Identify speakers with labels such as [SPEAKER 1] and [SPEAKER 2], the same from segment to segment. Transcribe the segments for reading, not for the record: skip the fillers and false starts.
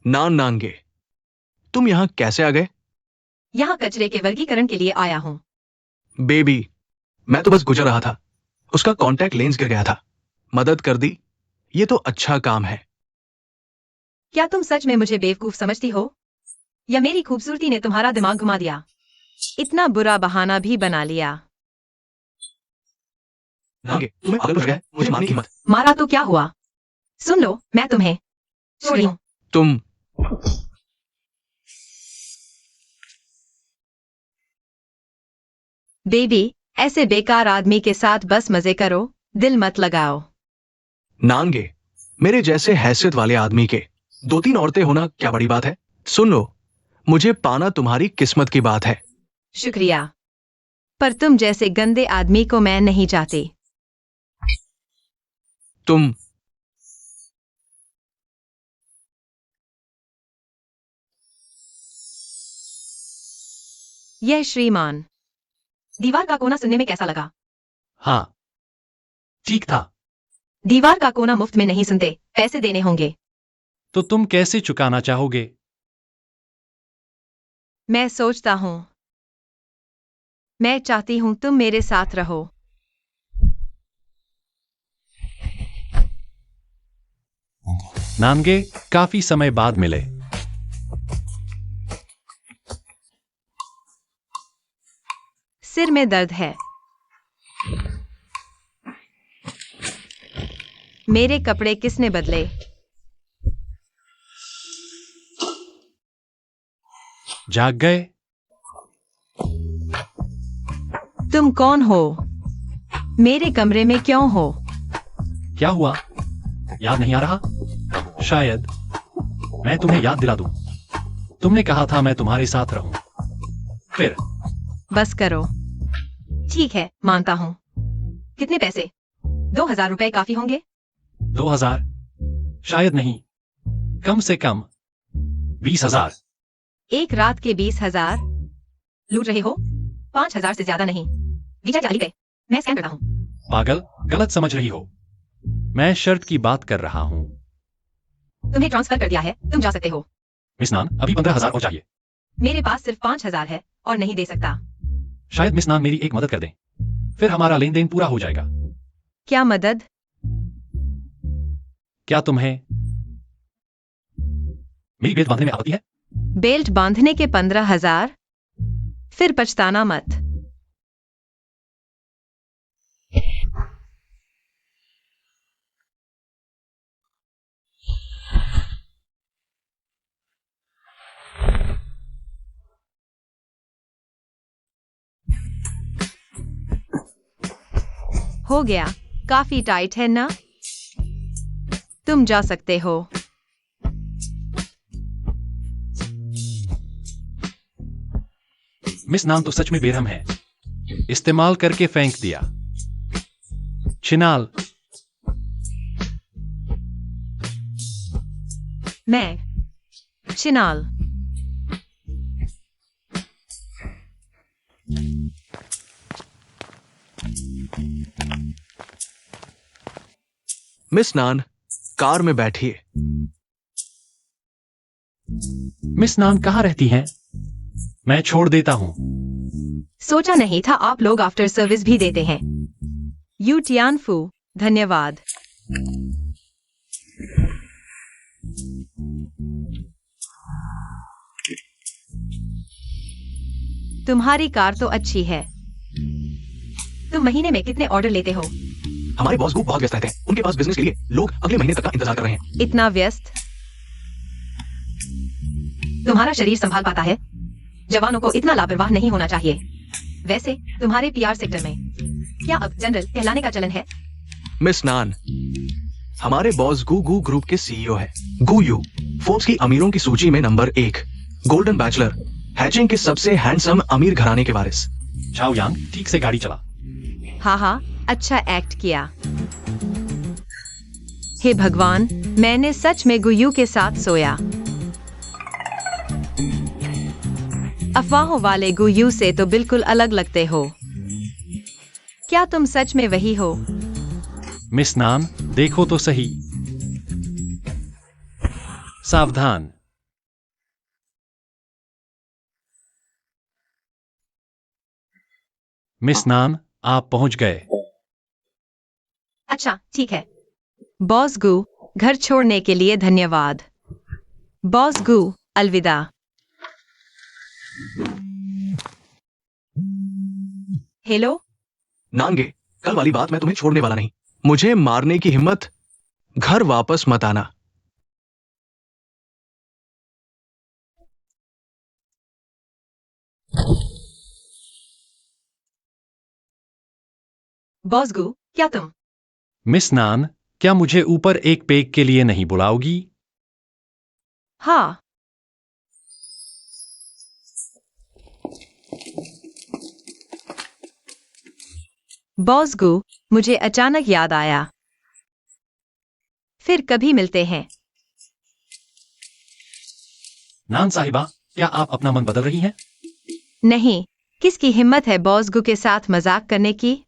[SPEAKER 1] नानगे, तुम यहाँ कैसे आ गए?
[SPEAKER 2] यहाँ कचरे के वर्गीकरण के लिए आया हूँ।
[SPEAKER 1] बेबी, मैं तो बस गुजर रहा था। उसका कांटेक्ट लेंस गिर गया था। मदद कर दी। ये तो अच्छा काम है।
[SPEAKER 2] क्या तुम सच में मुझे बेवकूफ समझती हो, या मेरी खूबसूरती ने तुम्हारा दिमाग घुमा दिया? इतना बुरा बहाना भी बना लिया।
[SPEAKER 1] नानगे, तुम्हें पागल लग गया है मुझे मारने की हिम्मत।
[SPEAKER 2] मारा तो क्या हुआ? सुन लो, मैं तुम्हें छोड़ी हूँ।
[SPEAKER 1] तुम
[SPEAKER 2] बेबी, ऐसे बेकार आदमी के साथ बस मजे करो, दिल मत लगाओ।
[SPEAKER 1] नानगे, मेरे जैसे हैसियत वाले आदमी के 2-3 औरतें होना क्या बड़ी बात है? सुन लो, मुझे पाना तुम्हारी किस्मत की बात है।
[SPEAKER 2] शुक्रिया, पर तुम जैसे गंदे आदमी को मैं नहीं चाहती।
[SPEAKER 1] तुम
[SPEAKER 2] यह श्रीमान, दीवार का कोना सुनने में कैसा लगा?
[SPEAKER 3] हाँ, ठीक था।
[SPEAKER 2] दीवार का कोना मुफ्त में नहीं सुनते, पैसे देने होंगे।
[SPEAKER 3] तो तुम कैसे चुकाना चाहोगे?
[SPEAKER 2] मैं सोचता हूँ, मैं चाहती हूँ तुम मेरे साथ रहो।
[SPEAKER 3] नानगे, काफी समय बाद मिले।
[SPEAKER 2] सिर में दर्द है। मेरे कपड़े किसने बदले?
[SPEAKER 3] जाग गए?
[SPEAKER 2] तुम कौन हो? मेरे कमरे में क्यों हो?
[SPEAKER 3] क्या हुआ? याद नहीं आ रहा? शायद मैं तुम्हें याद दिला दूं। तुमने कहा था मैं तुम्हारे साथ रहूं। फिर
[SPEAKER 2] बस करो। ठीक है, मानता हूँ। कितने पैसे? 2000 रुपए काफी होंगे?
[SPEAKER 3] 2000? शायद नहीं। कम से कम 20,000।
[SPEAKER 2] एक रात के 20,000 लूट रहे हो? 5,000 से ज्यादा नहीं। वीजा जारी पे मैं स्कैन करता हूँ।
[SPEAKER 3] पागल, गलत समझ रही हो। मैं शर्त की बात कर रहा हूं।
[SPEAKER 2] तुम्हें ट्रांसफर कर दिया है, तुम जा सकते हो।
[SPEAKER 3] मिस नान, अभी 15,000 और चाहिए।
[SPEAKER 2] मेरे पास सिर्फ 5,000 है और नहीं दे सकता।
[SPEAKER 3] शायद मिस नान मेरी एक मदद कर दें, फिर हमारा लेन देन पूरा हो जाएगा।
[SPEAKER 2] क्या मदद?
[SPEAKER 3] क्या तुम्हें मेरी बेल्ट बांधने में आपत्ति है?
[SPEAKER 2] बेल्ट बांधने के 15,000? फिर पछताना मत। हो गया, काफी टाइट है ना? तुम जा सकते हो।
[SPEAKER 3] मिस नान तो सच में बेरहम है। इस्तेमाल करके फेंक दिया। चिनाल,
[SPEAKER 2] मैं चिनाल।
[SPEAKER 1] मिस नान, कार में बैठिए।
[SPEAKER 3] मिस नान कहाँ रहती हैं? मैं छोड़ देता हूँ।
[SPEAKER 2] सोचा नहीं था आप लोग आफ्टर सर्विस भी देते हैं। यू टियानफू, धन्यवाद। तुम्हारी कार तो अच्छी है। तुम महीने में कितने ऑर्डर लेते हो?
[SPEAKER 1] हमारे बॉस को बहुत व्यस्त रहते हैं। उनके पास बिजनेस के लिए लोग अगले महीने तक का इंतजार कर रहे हैं।
[SPEAKER 2] इतना व्यस्त? तुम्हारा शरीर संभाल पाता है? जवानों को इतना लापरवाह नहीं होना चाहिए। वैसे तुम्हारे पीआर सेक्टर में क्या अब जनरल कहलाने का चलन है?
[SPEAKER 1] मिस नान, हमारे बॉस गू ग्रुप के सीईओ है। गू यू, फोर्ब्स की अमीरों की सूची में नंबर 1, गोल्डन बैचलर, हैचिंग के सबसे हैंडसम अमीर घराने के वारिस।
[SPEAKER 3] चाओ यांग, ठीक से गाड़ी चला।
[SPEAKER 2] हाँ, अच्छा एक्ट किया। हे भगवान, मैंने सच में गुयू के साथ सोया। अफवाहों वाले गुयू से तो बिल्कुल अलग लगते हो। क्या तुम सच में वही हो?
[SPEAKER 3] मिस नान, देखो तो सही। सावधान। मिस नान, आप पहुंच गए।
[SPEAKER 2] अच्छा, ठीक है। बॉस गू, घर छोड़ने के लिए धन्यवाद। बॉस गू, अलविदा। हेलो।
[SPEAKER 1] नानगे, कल वाली बात मैं तुम्हें छोड़ने वाला नहीं। मुझे मारने की हिम्मत, घर वापस मत आना।
[SPEAKER 2] बॉस गू, क्या तुम?
[SPEAKER 3] मिस नान, क्या मुझे ऊपर एक पेग के लिए नहीं बुलाओगी?
[SPEAKER 2] हाँ। बॉस गू, मुझे अचानक याद आया। फिर कभी मिलते हैं।
[SPEAKER 3] नान साहिबा, क्या आप अपना मन बदल रही हैं?
[SPEAKER 2] नहीं, किसकी हिम्मत है बॉस गू के साथ मजाक करने की?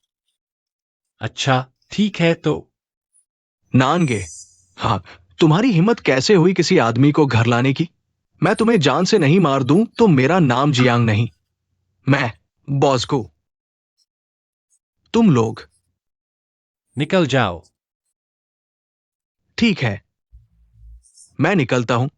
[SPEAKER 3] अच्छा, ठीक है तो।
[SPEAKER 1] नानगे, हाँ, तुम्हारी हिम्मत कैसे हुई किसी आदमी को घर लाने की? मैं तुम्हें जान से नहीं मार दूं तो मेरा नाम जियांग नहीं। मैं बॉस को। तुम लोग।
[SPEAKER 3] निकल जाओ।
[SPEAKER 1] ठीक है, मैं निकलता हूं।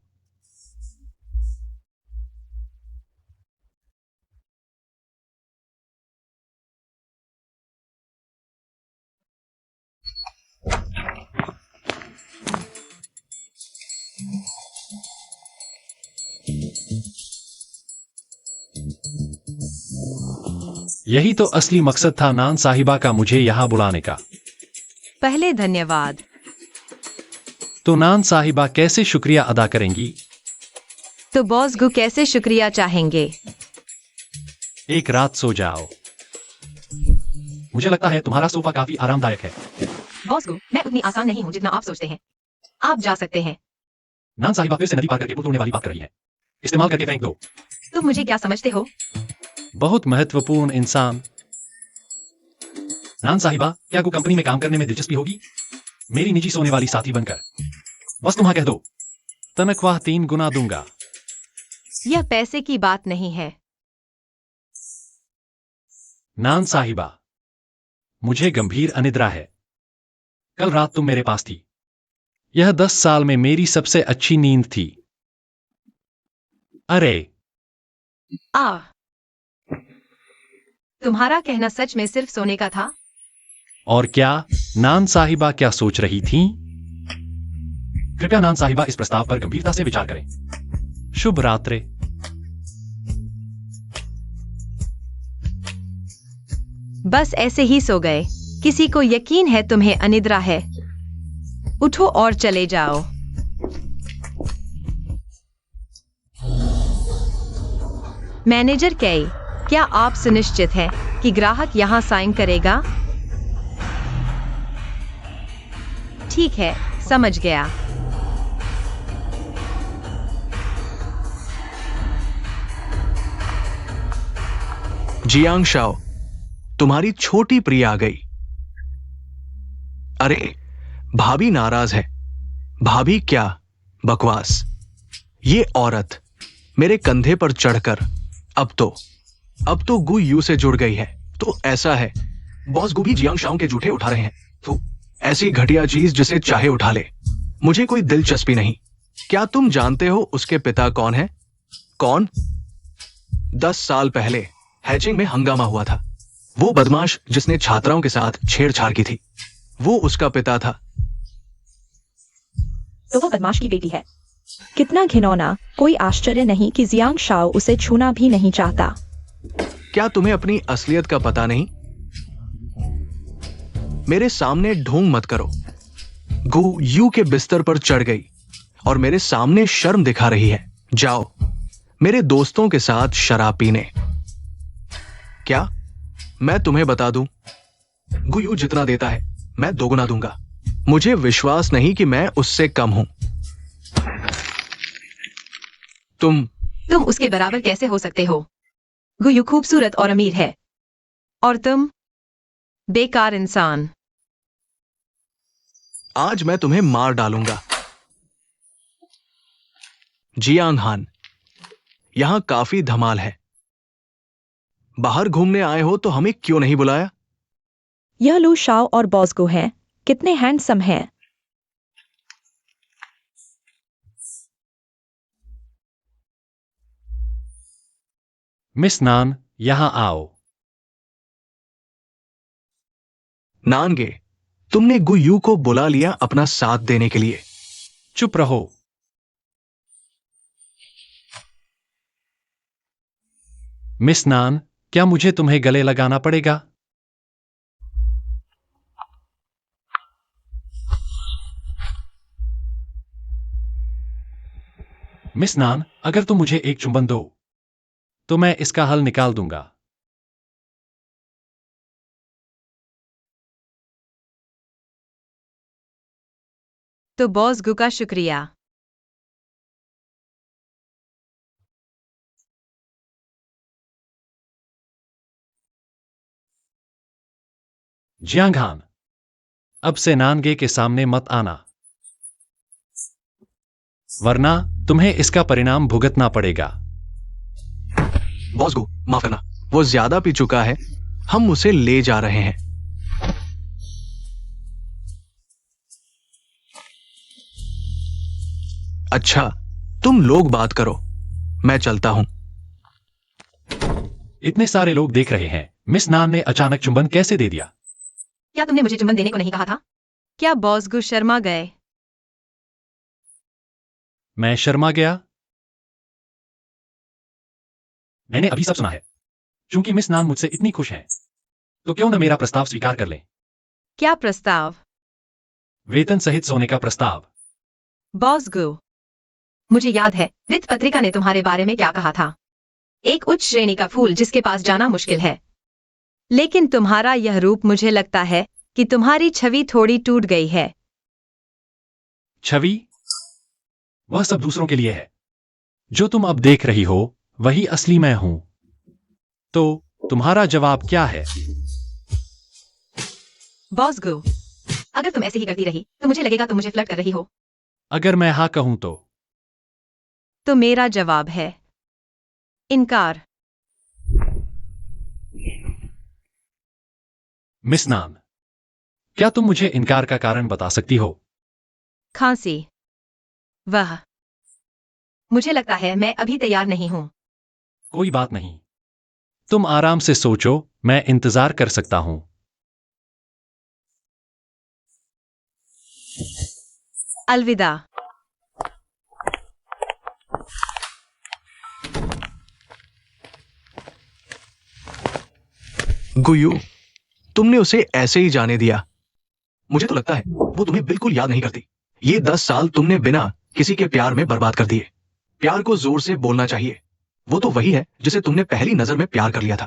[SPEAKER 3] यही तो असली मकसद था नान साहिबा का मुझे यहाँ बुलाने का।
[SPEAKER 2] पहले धन्यवाद।
[SPEAKER 3] तो नान साहिबा कैसे शुक्रिया अदा करेंगी?
[SPEAKER 2] तो बॉस गू कैसे शुक्रिया चाहेंगे?
[SPEAKER 3] एक रात सो जाओ। मुझे लगता है तुम्हारा सोफा काफी आरामदायक है।
[SPEAKER 2] बॉस गू, मैं उतनी आसान नहीं हूँ जितना आप सोचते हैं। आप जा सकते हैं।
[SPEAKER 3] नान साहिबा फिर से नदी पार करके पुल तोड़ने वाली बात कर रही है। इस्तेमाल करके फेंक दो।
[SPEAKER 2] तुम मुझे क्या समझते हो?
[SPEAKER 3] बहुत महत्वपूर्ण इंसान। नान साहिबा, क्या को कंपनी में काम करने में दिलचस्पी होगी? मेरी निजी सोने वाली साथी बनकर। बस तुम्हां कह दो, तनख्वाह 3 गुना दूंगा।
[SPEAKER 2] यह पैसे की बात नहीं है।
[SPEAKER 3] नान साहिबा, मुझे गंभीर अनिद्रा है। कल रात तुम मेरे पास थी। यह 10 साल में मेरी सबसे अच्छी नींद थी। अरे,
[SPEAKER 2] तुम्हारा कहना सच में सिर्फ सोने का था?
[SPEAKER 3] और क्या नान साहिबा क्या सोच रही थीं? कृपया नान साहिबा इस प्रस्ताव पर गंभीरता से विचार करें। शुभ रात्रि।
[SPEAKER 2] बस ऐसे ही सो गए। किसी को यकीन है तुम्हें अनिद्रा है? उठो और चले जाओ। मैनेजर कई, क्या आप सुनिश्चित हैं कि ग्राहक यहां साइन करेगा? ठीक है, समझ गया।
[SPEAKER 1] जियांग शाओ, तुम्हारी छोटी प्रिया आ गई। अरे, भाभी नाराज है। भाभी क्या बकवास। ये औरत मेरे कंधे पर चढ़कर अब तो गु यू से जुड़ गई है। तो ऐसा है, बॉस गु भी जियांग शाओ के जूठे उठा रहे हैं। तो ऐसी घटिया चीज जिसे चाहे उठा ले, मुझे कोई दिलचस्पी नहीं। क्या तुम जानते हो उसके पिता कौन है? कौन? 10 साल पहले हैचिंग में हंगामा हुआ था। वो बदमाश जिसने छात्राओं के साथ छेड़छाड़ की थी, वो उसका पिता था।
[SPEAKER 4] तो वो बदमाश की बेटी है। कितना घिनौना। कोई आश्चर्य नहीं कि जियांग शाओ उसे छूना भी नहीं चाहता।
[SPEAKER 1] क्या तुम्हें अपनी असलियत का पता नहीं? मेरे सामने ढोंग मत करो। गु यू के बिस्तर पर चढ़ गई और मेरे सामने शर्म दिखा रही है। जाओ मेरे दोस्तों के साथ शराब पीने। क्या मैं तुम्हें बता दूं, गु यू जितना देता है मैं दोगुना दूंगा। मुझे विश्वास नहीं कि मैं उससे कम हूं। तुम
[SPEAKER 2] उसके बराबर कैसे हो सकते हो? गु यू खूबसूरत और अमीर है, और तुम बेकार इंसान।
[SPEAKER 1] आज मैं तुम्हें मार डालूंगा। जियांग हान, यहां काफी धमाल है। बाहर घूमने आए हो तो हमें क्यों नहीं बुलाया?
[SPEAKER 4] यह लू शाओ और बॉसगो हैं। कितने हैंडसम हैं।
[SPEAKER 3] मिस नान, यहां आओ।
[SPEAKER 1] नानगे, तुमने गुयू को बुला लिया अपना साथ देने के लिए।
[SPEAKER 3] चुप रहो। मिस नान, क्या मुझे तुम्हें गले लगाना पड़ेगा? मिस नान, अगर तुम मुझे एक चुंबन दो तो मैं इसका हल निकाल दूंगा।
[SPEAKER 2] तो बॉस गु का शुक्रिया।
[SPEAKER 3] जियांगहान, अब से नानगे के सामने मत आना, वरना तुम्हें इसका परिणाम भुगतना पड़ेगा।
[SPEAKER 1] बॉस गो, माफ करना, वो ज्यादा पी चुका है। हम उसे ले जा रहे हैं। अच्छा, तुम लोग बात करो, मैं चलता हूं।
[SPEAKER 3] इतने सारे लोग देख रहे हैं, मिस नान ने अचानक चुंबन कैसे दे दिया?
[SPEAKER 2] क्या तुमने मुझे चुंबन देने को नहीं कहा था? क्या बॉस गु शर्मा गए?
[SPEAKER 3] मैं शर्मा गया? मैंने अभी सब सुना है। चूंकि मिस नान मुझसे इतनी खुश हैं, तो क्यों न मेरा प्रस्ताव स्वीकार कर लें?
[SPEAKER 2] क्या प्रस्ताव?
[SPEAKER 3] वेतन सहित सोने का प्रस्ताव।
[SPEAKER 2] बॉस गु, मुझे याद है वित्त पत्रिका ने तुम्हारे बारे में क्या कहा था। एक उच्च श्रेणी का फूल जिसके पास जाना मुश्किल है। लेकिन तुम्हारा यह रूप, मुझे लगता है कि तुम्हारी छवि थोड़ी टूट गई है।
[SPEAKER 3] छवि? वह सब दूसरों के लिए है। जो तुम अब देख रही हो वही असली मैं हूं। तो तुम्हारा जवाब क्या है?
[SPEAKER 2] बॉस गु, अगर तुम ऐसे ही करती रही तो मुझे लगेगा तुम मुझे फ्लर्ट कर रही हो।
[SPEAKER 3] अगर मैं हाँ कहूं
[SPEAKER 2] तो मेरा जवाब है इनकार।
[SPEAKER 3] मिस नान, क्या तुम मुझे इनकार का कारण बता सकती हो?
[SPEAKER 2] खांसी। वह, मुझे लगता है मैं अभी तैयार नहीं हूं।
[SPEAKER 3] कोई बात नहीं, तुम आराम से सोचो, मैं इंतजार कर सकता हूं।
[SPEAKER 2] अलविदा।
[SPEAKER 1] गुयू, तुमने उसे ऐसे ही जाने दिया। मुझे तो लगता है वो तुम्हें बिल्कुल याद नहीं करती। ये 10 साल तुमने बिना किसी के प्यार में बर्बाद कर दिए। प्यार को जोर से बोलना चाहिए। वो तो वही है जिसे तुमने पहली नजर में प्यार कर लिया था।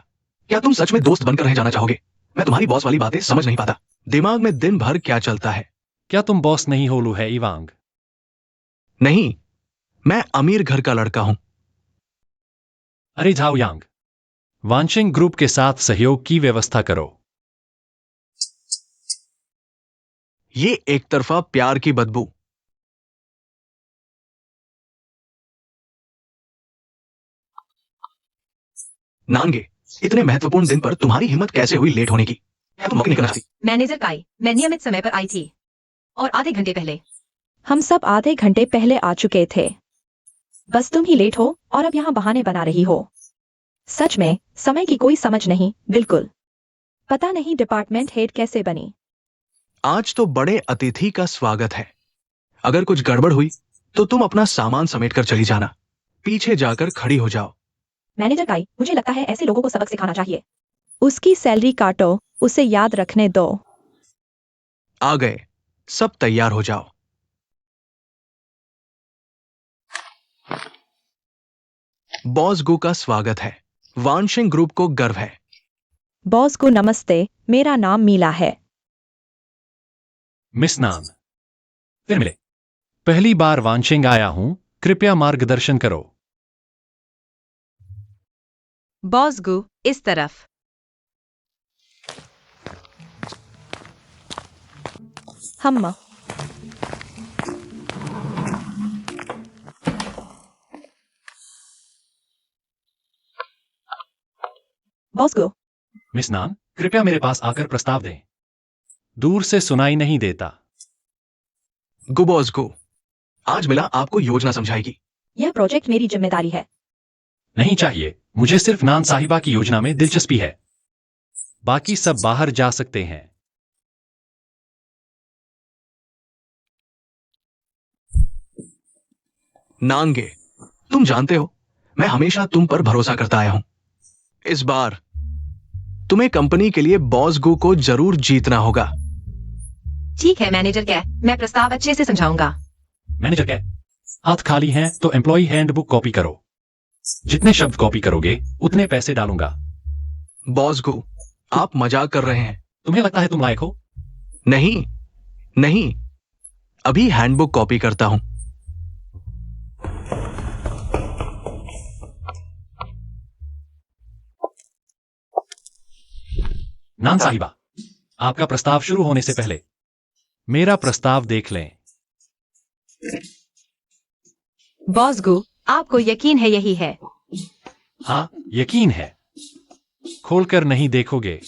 [SPEAKER 1] क्या तुम सच में दोस्त बनकर रह जाना चाहोगे? मैं तुम्हारी बॉस वाली बातें समझ नहीं पाता। दिमाग में दिन भर क्या चलता है?
[SPEAKER 3] क्या तुम बॉस नहीं हो लू है इवांग?
[SPEAKER 1] नहीं, मैं अमीर घर का लड़का हूं।
[SPEAKER 3] अरे झाओ यांग, वांशिंग ग्रुप के साथ सहयोग की व्यवस्था करो।
[SPEAKER 1] ये एक तरफा प्यार की बदबू। नानगे, इतने महत्वपूर्ण दिन पर तुम्हारी हिम्मत कैसे हुई लेट होने की? क्या तुम मौके निकलना चाहती?
[SPEAKER 2] मैनेजर काई, मैं नियमित समय पर आई थी और आधे घंटे पहले।
[SPEAKER 4] हम सब आधे घंटे पहले आ चुके थे। बस तुम ही लेट हो और अब यहाँ बहाने बना रही हो। सच में समय की कोई समझ नहीं, बिल्कुल। पता नहीं डिपार्टमेंट हेड कैसे बनी।
[SPEAKER 1] आज तो बड़े अतिथि का स्वागत है। अगर कुछ गड़बड़ हुई तो तुम अपना सामान समेटकर चली जाना। पीछे जाकर खड़ी हो जाओ।
[SPEAKER 4] मैनेजर काई, मुझे लगता है ऐसे लोगों को सबक सिखाना चाहिए। उसकी सैलरी काटो, उसे याद रखने दो।
[SPEAKER 1] आ गए, सब तैयार हो जाओ। बॉस गो का स्वागत है। वानशिंग ग्रुप को गर्व है।
[SPEAKER 4] बॉस को नमस्ते, मेरा नाम मीला है।
[SPEAKER 3] मिस नान, फिर मिले। पहली बार वांशिंग आया हूं, कृपया मार्गदर्शन करो।
[SPEAKER 2] बॉस गु, इस तरफ।
[SPEAKER 4] हम बॉस गो।
[SPEAKER 3] मिस नान, कृपया मेरे पास आकर प्रस्ताव दें। दूर से सुनाई नहीं देता।
[SPEAKER 1] गो बॉस गो। आज मिला आपको योजना समझाएगी।
[SPEAKER 4] यह प्रोजेक्ट मेरी जिम्मेदारी है।
[SPEAKER 3] नहीं चाहिए, मुझे सिर्फ नान साहिबा की योजना में दिलचस्पी है। बाकी सब बाहर जा सकते हैं।
[SPEAKER 1] नांगे, तुम जानते हो मैं हमेशा तुम पर भरोसा करता आया हूं। इस बार तुम्हें कंपनी के लिए बॉस गो को जरूर जीतना होगा।
[SPEAKER 2] ठीक है मैनेजर क्या, मैं प्रस्ताव अच्छे से समझाऊंगा।
[SPEAKER 3] मैनेजर क्या, हाथ खाली हैं तो एम्प्लॉय हैंडबुक कॉपी करो। जितने शब्द कॉपी करोगे उतने पैसे डालूंगा।
[SPEAKER 1] बॉस गो, आप मजाक कर रहे हैं।
[SPEAKER 3] तुम्हें लगता है तुम लायक हो?
[SPEAKER 1] नहीं नहीं, अभी हैंडबुक कॉपी करता हूं।
[SPEAKER 3] नान साहिबा, आपका प्रस्ताव शुरू होने से पहले मेरा प्रस्ताव देख लें।
[SPEAKER 2] बॉस गो, आपको यकीन है यही है?
[SPEAKER 3] हाँ, यकीन है। खोलकर नहीं देखोगे?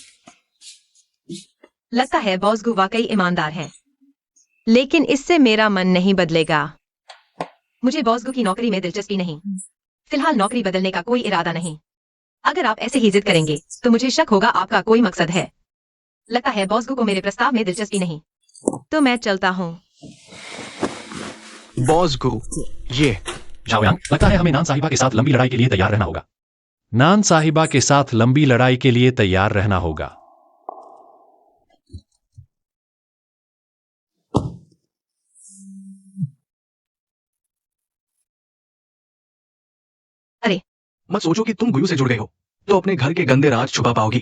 [SPEAKER 2] लगता है बॉस गो वाकई ईमानदार हैं। लेकिन इससे मेरा मन नहीं बदलेगा। मुझे बॉस गो की नौकरी में दिलचस्पी नहीं। फिलहाल नौकरी बदलने का कोई इरादा नहीं। अगर आप ऐसे ही जिद करेंगे तो मुझे शक होगा आपका कोई मकसद है। लगता है बॉस गो को मेरे प्रस्ताव में दिलचस्पी नहीं। तो मैं चलता हूँ।
[SPEAKER 1] बॉस गो, ये
[SPEAKER 3] शाओयांग, लगता है हमें नान साहिबा के साथ लंबी लड़ाई के लिए तैयार रहना होगा। नान साहिबा के साथ लंबी लड़ाई के लिए तैयार रहना होगा।
[SPEAKER 2] अरे,
[SPEAKER 1] मत सोचो कि तुम गुयू से जुड़ गए हो तो अपने घर के गंदे राज छुपा पाओगी।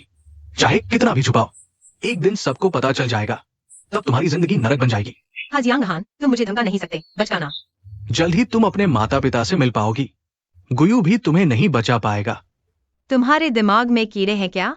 [SPEAKER 1] चाहे कितना भी छुपाओ, एक दिन सबको पता चल जाएगा। तब तुम्हारी जिंदगी नरक बन जाएगी।
[SPEAKER 2] हाँ जियांग हान, तुम मुझे धमका नहीं सकते। बचकाना।
[SPEAKER 1] जल्द ही तुम अपने माता पिता से मिल पाओगी। गुयू भी तुम्हें नहीं बचा पाएगा।
[SPEAKER 2] तुम्हारे दिमाग में कीड़े हैं क्या?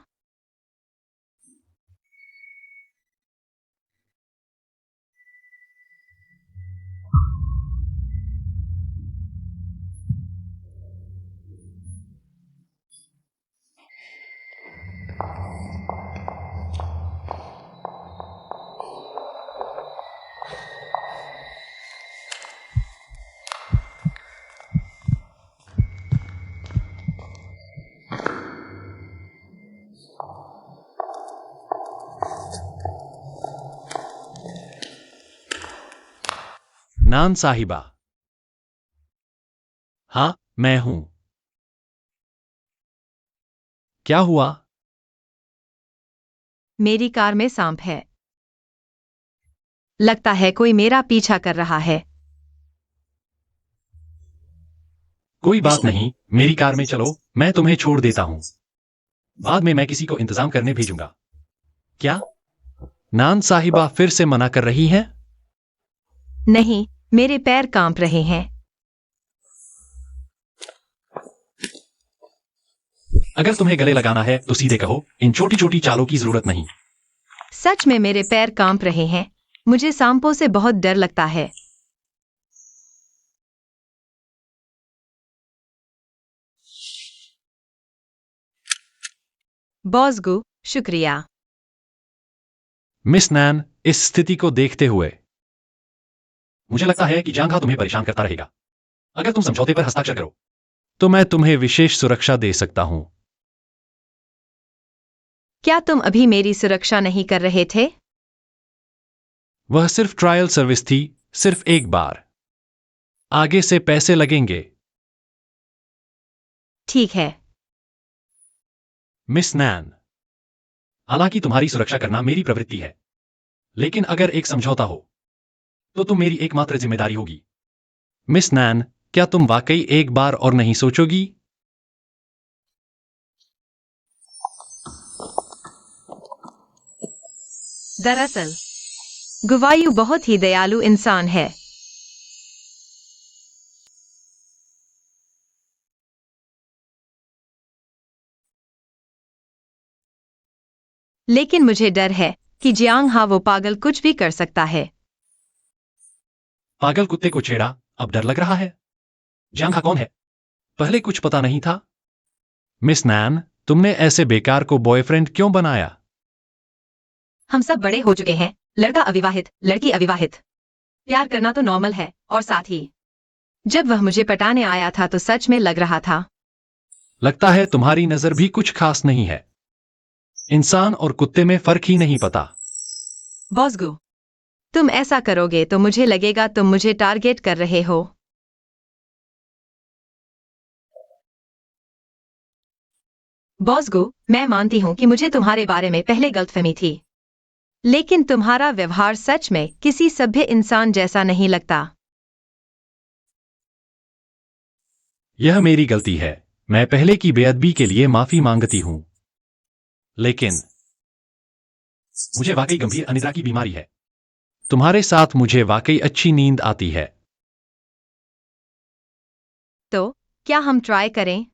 [SPEAKER 3] नान साहिबा। हाँ, मैं हूं। क्या हुआ?
[SPEAKER 2] मेरी कार में सांप है। लगता है कोई मेरा पीछा कर रहा है।
[SPEAKER 3] कोई बात नहीं, मेरी कार में चलो, मैं तुम्हें छोड़ देता हूं। बाद में मैं किसी को इंतजाम करने भेजूंगा। क्या? नान साहिबा फिर से मना कर रही हैं?
[SPEAKER 2] नहीं, मेरे पैर कांप रहे हैं।
[SPEAKER 3] अगर तुम्हें गले लगाना है तो सीधे कहो, इन छोटी छोटी चालों की जरूरत नहीं।
[SPEAKER 2] सच में मेरे पैर कांप रहे हैं। मुझे सांपों से बहुत डर लगता है। बॉस गो, शुक्रिया।
[SPEAKER 3] मिस नैन, इस स्थिति को देखते हुए मुझे लगता है कि जांघा तुम्हें परेशान करता रहेगा। अगर तुम समझौते पर हस्ताक्षर करो तो मैं तुम्हें विशेष सुरक्षा दे सकता हूं।
[SPEAKER 2] क्या तुम अभी मेरी सुरक्षा नहीं कर रहे थे?
[SPEAKER 3] वह सिर्फ ट्रायल सर्विस थी, सिर्फ एक बार। आगे से पैसे लगेंगे।
[SPEAKER 2] ठीक है।
[SPEAKER 3] मिस नैन, हालांकि तुम्हारी सुरक्षा करना मेरी प्रवृत्ति है, लेकिन अगर एक समझौता हो तो तुम मेरी एकमात्र जिम्मेदारी होगी। मिस नैन, क्या तुम वाकई एक बार और नहीं सोचोगी?
[SPEAKER 2] दरअसल गुवायु बहुत ही दयालु इंसान है। लेकिन मुझे डर है कि जियांग हा वो पागल कुछ भी कर सकता है।
[SPEAKER 3] पागल कुत्ते को छेड़ा, अब डर लग रहा है। जांघा कौन है? पहले कुछ पता नहीं था। मिस नैन, तुमने ऐसे बेकार को बॉयफ्रेंड क्यों बनाया?
[SPEAKER 2] हम सब बड़े हो चुके हैं, लड़का अविवाहित, लड़की अविवाहित। प्यार करना तो नॉर्मल है, और साथ ही जब वह मुझे पटाने आया था तो सच में लग रहा था।
[SPEAKER 3] लगता है तुम्हारी नजर भी कुछ खास नहीं है। इंसान और कुत्ते में फर्क ही नहीं पता।
[SPEAKER 2] बॉसगू, तुम ऐसा करोगे तो मुझे लगेगा तुम मुझे टारगेट कर रहे हो। बॉसगू, मैं मानती हूं कि मुझे तुम्हारे बारे में पहले गलतफहमी थी, लेकिन तुम्हारा व्यवहार सच में किसी सभ्य इंसान जैसा नहीं लगता।
[SPEAKER 3] यह मेरी गलती है। मैं पहले की बेअदबी के लिए माफी मांगती हूं। लेकिन मुझे वाकई गंभीर अनिद्रा की बीमारी है। तुम्हारे साथ मुझे वाकई अच्छी नींद आती है।
[SPEAKER 2] तो क्या हम ट्राई करें?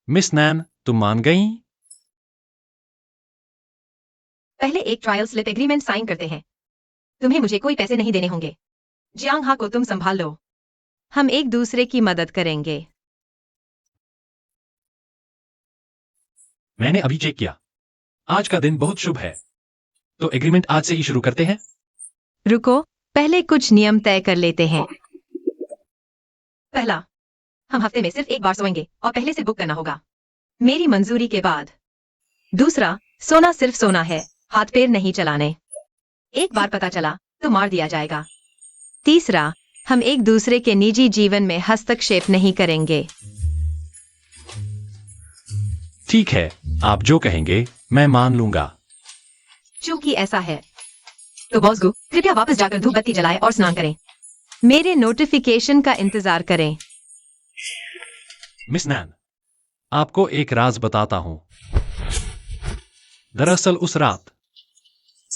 [SPEAKER 3] मिस नैन, तुम मान गई?
[SPEAKER 2] पहले एक ट्रायल स्लिप एग्रीमेंट साइन करते हैं। तुम्हें मुझे कोई पैसे नहीं देने होंगे। जियांग हा को तुम संभाल लो। हम एक दूसरे की मदद करेंगे।
[SPEAKER 3] मैंने अभी चेक किया। आज का दिन बहुत शुभ है। तो एग्रीमेंट आज से ही शुरू करते हैं।
[SPEAKER 2] रुको, पहले कुछ नियम तय कर लेते हैं। पहला, हम हफ्ते में सिर्फ एक बार सोएंगे और पहले से बुक करना होगा, मेरी मंजूरी के बाद। दूसरा, सोना सिर्फ सोना है, हाथ पैर नहीं चलाने। एक बार पता चला तो मार दिया जाएगा। तीसरा, हम एक दूसरे के निजी जीवन में हस्तक्षेप नहीं करेंगे।
[SPEAKER 3] ठीक है, आप जो कहेंगे मैं मान लूंगा।
[SPEAKER 2] चूंकि ऐसा है तो बॉसगू, कृपया वापस जाकर धूप बत्ती जलाएं और स्नान करें। मेरे नोटिफिकेशन का इंतजार करें।
[SPEAKER 3] मिस नैन, आपको एक राज बताता हूं। दरअसल उस रात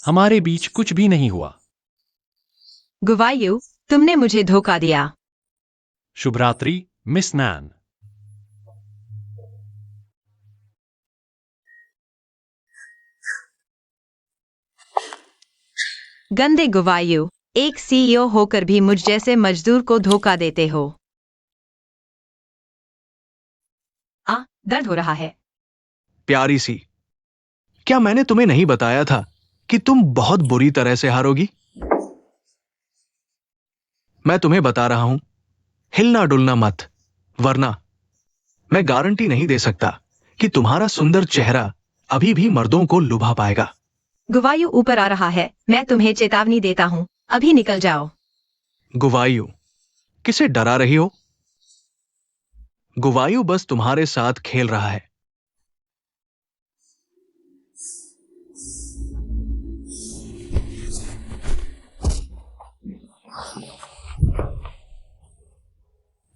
[SPEAKER 3] हमारे बीच कुछ भी नहीं हुआ।
[SPEAKER 2] गुवायु, तुमने मुझे धोखा दिया।
[SPEAKER 3] शुभ रात्रि, मिस नैन।
[SPEAKER 2] गंदे गुवायु, एक सीईओ होकर भी मुझ जैसे मजदूर को धोखा देते हो। दर्द हो रहा है।
[SPEAKER 1] प्यारी सी, क्या मैंने तुम्हें नहीं बताया था कि तुम बहुत बुरी तरह से हारोगी? मैं तुम्हें बता रहा हूं, हिलना डुलना मत, वरना मैं गारंटी नहीं दे सकता कि तुम्हारा सुंदर चेहरा अभी भी मर्दों को लुभा पाएगा।
[SPEAKER 2] गुवायु ऊपर आ रहा है, मैं तुम्हें चेतावनी देता हूं, अभी निकल जाओ।
[SPEAKER 1] गुवायु, किसे डरा रही हो? गुवायु बस तुम्हारे साथ खेल रहा है।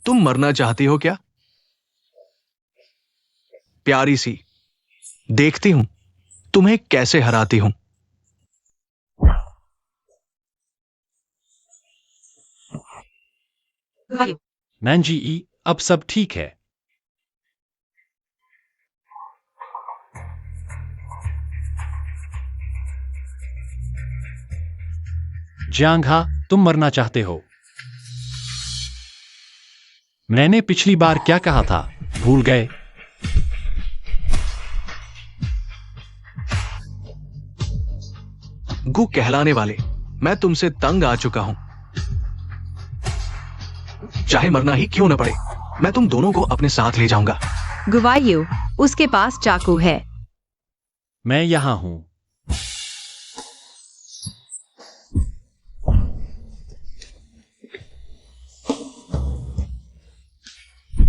[SPEAKER 1] तुम मरना चाहती हो क्या? प्यारी सी, देखती हूं तुम्हें कैसे हराती हूं।
[SPEAKER 2] गुवायु,
[SPEAKER 3] नैन जी ई, अब सब ठीक है। जियांगहा, तुम मरना चाहते हो। मैंने पिछली बार क्या कहा था, भूल गए?
[SPEAKER 1] गु कहलाने वाले, मैं तुमसे तंग आ चुका हूं। चाहे मरना ही क्यों न पड़े, मैं तुम दोनों को अपने साथ ले जाऊंगा।
[SPEAKER 2] गुवायु, उसके पास चाकू है।
[SPEAKER 3] मैं यहां हूं।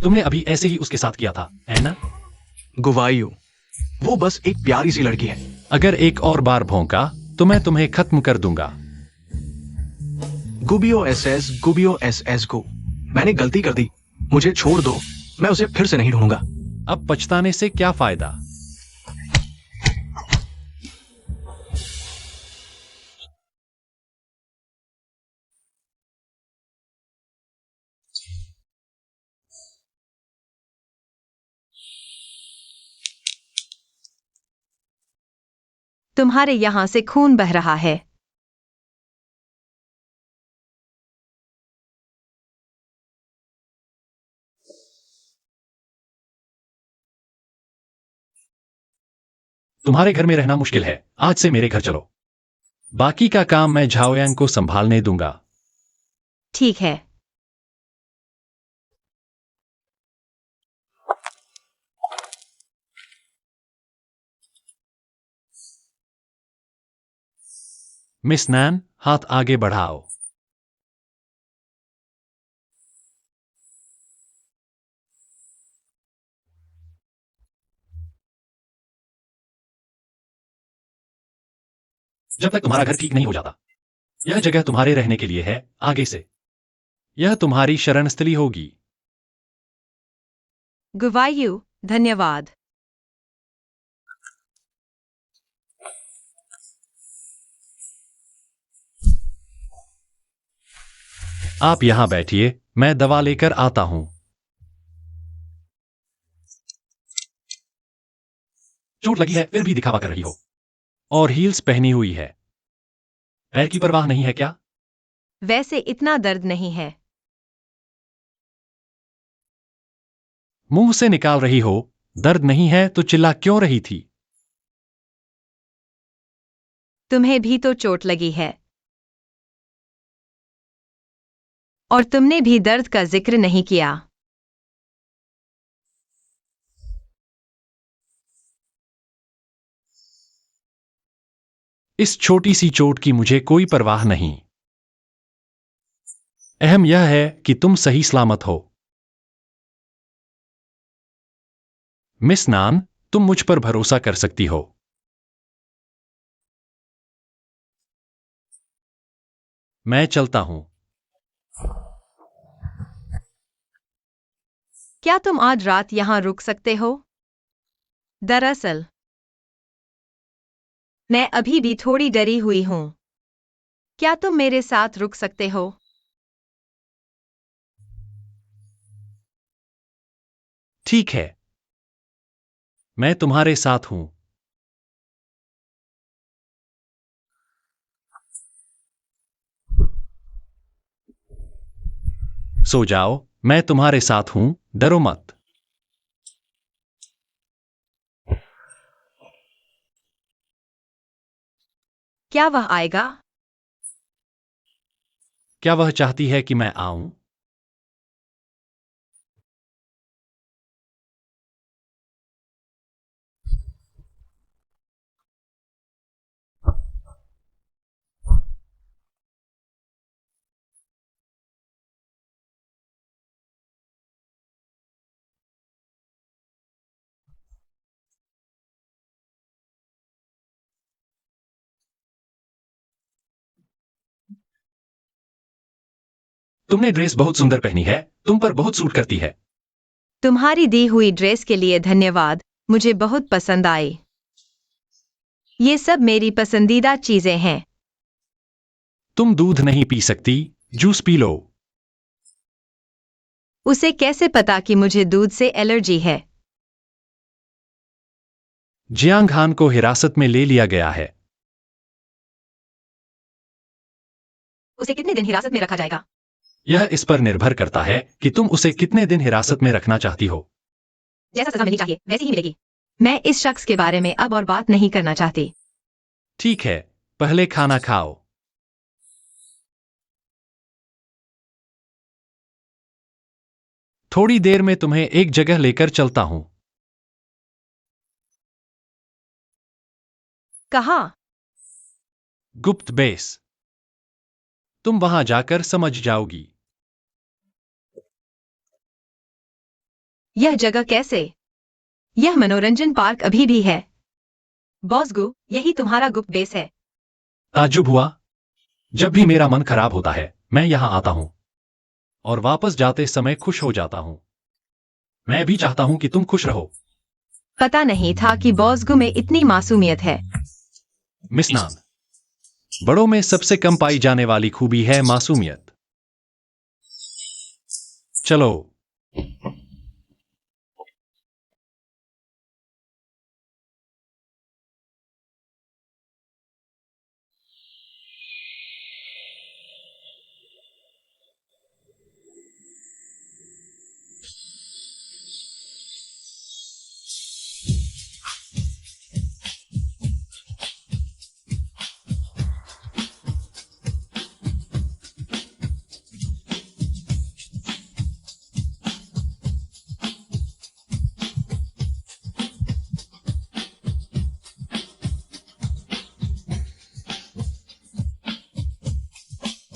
[SPEAKER 3] तुमने अभी ऐसे ही उसके साथ किया था, है ना?
[SPEAKER 1] गुवायु, वो बस एक प्यारी सी लड़की है।
[SPEAKER 3] अगर एक और बार भौंका तो मैं तुम्हें खत्म कर दूंगा।
[SPEAKER 1] गुबियो एस एस गु। मैंने गलती कर दी, मुझे छोड़ दो, मैं उसे फिर से नहीं ढूंढूंगा।
[SPEAKER 3] अब पछताने से क्या फायदा?
[SPEAKER 2] तुम्हारे यहां से खून बह रहा है।
[SPEAKER 3] तुम्हारे घर में रहना मुश्किल है, आज से मेरे घर चलो। बाकी का काम मैं झाओयांग को संभालने दूंगा।
[SPEAKER 2] ठीक है।
[SPEAKER 3] मिस नैन, हाथ आगे बढ़ाओ। जब तक तुम्हारा घर ठीक नहीं हो जाता, यह जगह तुम्हारे रहने के लिए है। आगे से यह तुम्हारी शरणस्थली होगी।
[SPEAKER 2] गुवायु, धन्यवाद।
[SPEAKER 3] आप यहां बैठिए, मैं दवा लेकर आता हूं। चोट लगी है फिर भी दिखावा कर रही हो, और हील्स पहनी हुई है। पैर की परवाह नहीं है क्या?
[SPEAKER 2] वैसे इतना दर्द नहीं है।
[SPEAKER 3] मुंह से निकाल रही हो, दर्द नहीं है तो चिल्ला क्यों रही थी?
[SPEAKER 2] तुम्हें भी तो चोट लगी है, और तुमने भी दर्द का जिक्र नहीं किया।
[SPEAKER 3] इस छोटी सी चोट की मुझे कोई परवाह नहीं। अहम यह है कि तुम सही सलामत हो। मिस नान, तुम मुझ पर भरोसा कर सकती हो। मैं चलता हूं।
[SPEAKER 2] क्या तुम आज रात यहां रुक सकते हो? दरअसल मैं अभी भी थोड़ी डरी हुई हूं। क्या तुम मेरे साथ रुक सकते हो?
[SPEAKER 3] ठीक है, मैं तुम्हारे साथ हूं। सो जाओ, मैं तुम्हारे साथ हूं, डरो मत।
[SPEAKER 2] क्या वह आएगा?
[SPEAKER 3] क्या वह चाहती है कि मैं आऊं? तुमने ड्रेस बहुत सुंदर पहनी है, तुम पर बहुत सूट करती है।
[SPEAKER 2] तुम्हारी दी हुई ड्रेस के लिए धन्यवाद, मुझे बहुत पसंद आई। ये सब मेरी पसंदीदा चीजें हैं।
[SPEAKER 3] तुम दूध नहीं पी सकती, जूस पी लो।
[SPEAKER 2] उसे कैसे पता कि मुझे दूध से एलर्जी है?
[SPEAKER 3] जियांग हान को हिरासत में ले लिया गया है।
[SPEAKER 2] उसे कितने दिन हिरासत में रखा जाएगा?
[SPEAKER 3] यह इस पर निर्भर करता है कि तुम उसे कितने दिन हिरासत में रखना चाहती हो।
[SPEAKER 2] जैसा सजा मिलनी चाहिए वैसी ही मिलेगी। मैं इस शख्स के बारे में अब और बात नहीं करना चाहती।
[SPEAKER 3] ठीक है, पहले खाना खाओ। थोड़ी देर में तुम्हें एक जगह लेकर चलता हूं।
[SPEAKER 2] कहाँ?
[SPEAKER 3] गुप्त बेस। तुम वहां जाकर समझ जाओगी।
[SPEAKER 2] यह जगह कैसे? यह मनोरंजन पार्क अभी भी है। बॉसगु, यही तुम्हारा गुप्त बेस है?
[SPEAKER 3] ताज्जुब हुआ? जब भी मेरा मन खराब होता है, मैं यहां आता हूं, और वापस जाते समय खुश हो जाता हूं। मैं भी चाहता हूं कि तुम खुश रहो।
[SPEAKER 2] पता नहीं था कि बॉसगु में इतनी मासूमियत है।
[SPEAKER 3] मिस नान, बड़ों में सबसे कम पाई जाने वाली खूबी है मासूमियत। चलो।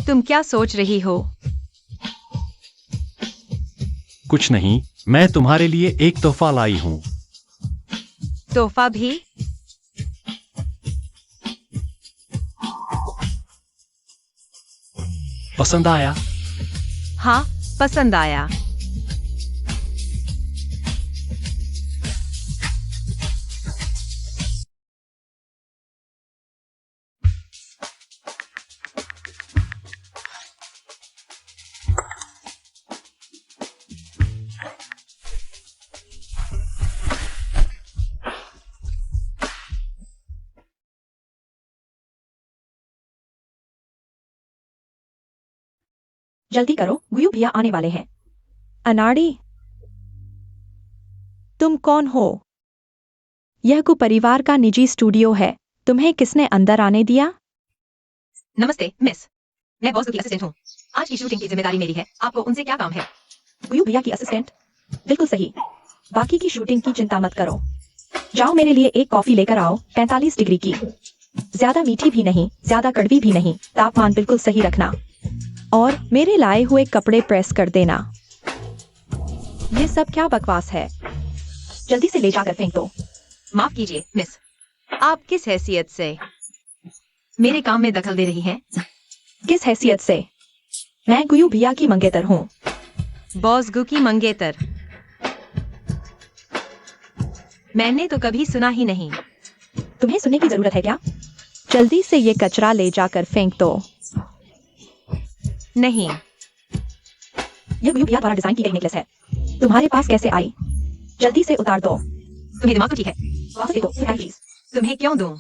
[SPEAKER 2] तुम क्या सोच रही हो?
[SPEAKER 3] कुछ नहीं, मैं तुम्हारे लिए एक तोहफा लाई हूं।
[SPEAKER 2] तोहफा भी?
[SPEAKER 3] पसंद आया?
[SPEAKER 2] हाँ, पसंद आया।
[SPEAKER 4] जल्दी करो, गुयू भैया आने वाले हैं। अनाड़ी, तुम कौन हो? यह को परिवार का निजी स्टूडियो है। तुम्हें किसने अंदर आने दिया?
[SPEAKER 2] नमस्ते मिस, मैं बॉस की असिस्टेंट हूँ। आज की शूटिंग की जिम्मेदारी मेरी है। आपको उनसे क्या काम है?
[SPEAKER 4] गुयू भैया की असिस्टेंट? बिल्कुल सही। बाकी की शूटिंग की चिंता मत करो। जाओ मेरे लिए एक कॉफी लेकर आओ, 45 डिग्री की। ज्यादा मीठी भी नहीं, ज्यादा कड़वी भी नहीं, तापमान बिल्कुल सही रखना। और मेरे लाए हुए कपड़े प्रेस कर देना। ये सब क्या बकवास है? जल्दी से ले जाकर फेंक दो।
[SPEAKER 2] माफ कीजिए मिस, आप किस हैसियत से मेरे काम में दखल दे रही हैं?
[SPEAKER 4] किस हैसियत से? मैं गुयू भैया की मंगेतर हूँ।
[SPEAKER 2] बॉस गु की मंगेतर? मैंने तो कभी सुना ही नहीं।
[SPEAKER 4] तुम्हें सुनने की जरूरत है क्या? जल्दी से ये कचरा ले जाकर फेंक दो।
[SPEAKER 2] नहीं।
[SPEAKER 4] यह गुयू भैया द्वारा डिजाइन की गई नेकलेस है। तुम्हारे पास कैसे आई? जल्दी से उतार दो।
[SPEAKER 2] तुम्हें दिमाग तो ठीक है?
[SPEAKER 4] वापस दे दो, प्लीज।
[SPEAKER 2] तुम्हें क्यों दूं?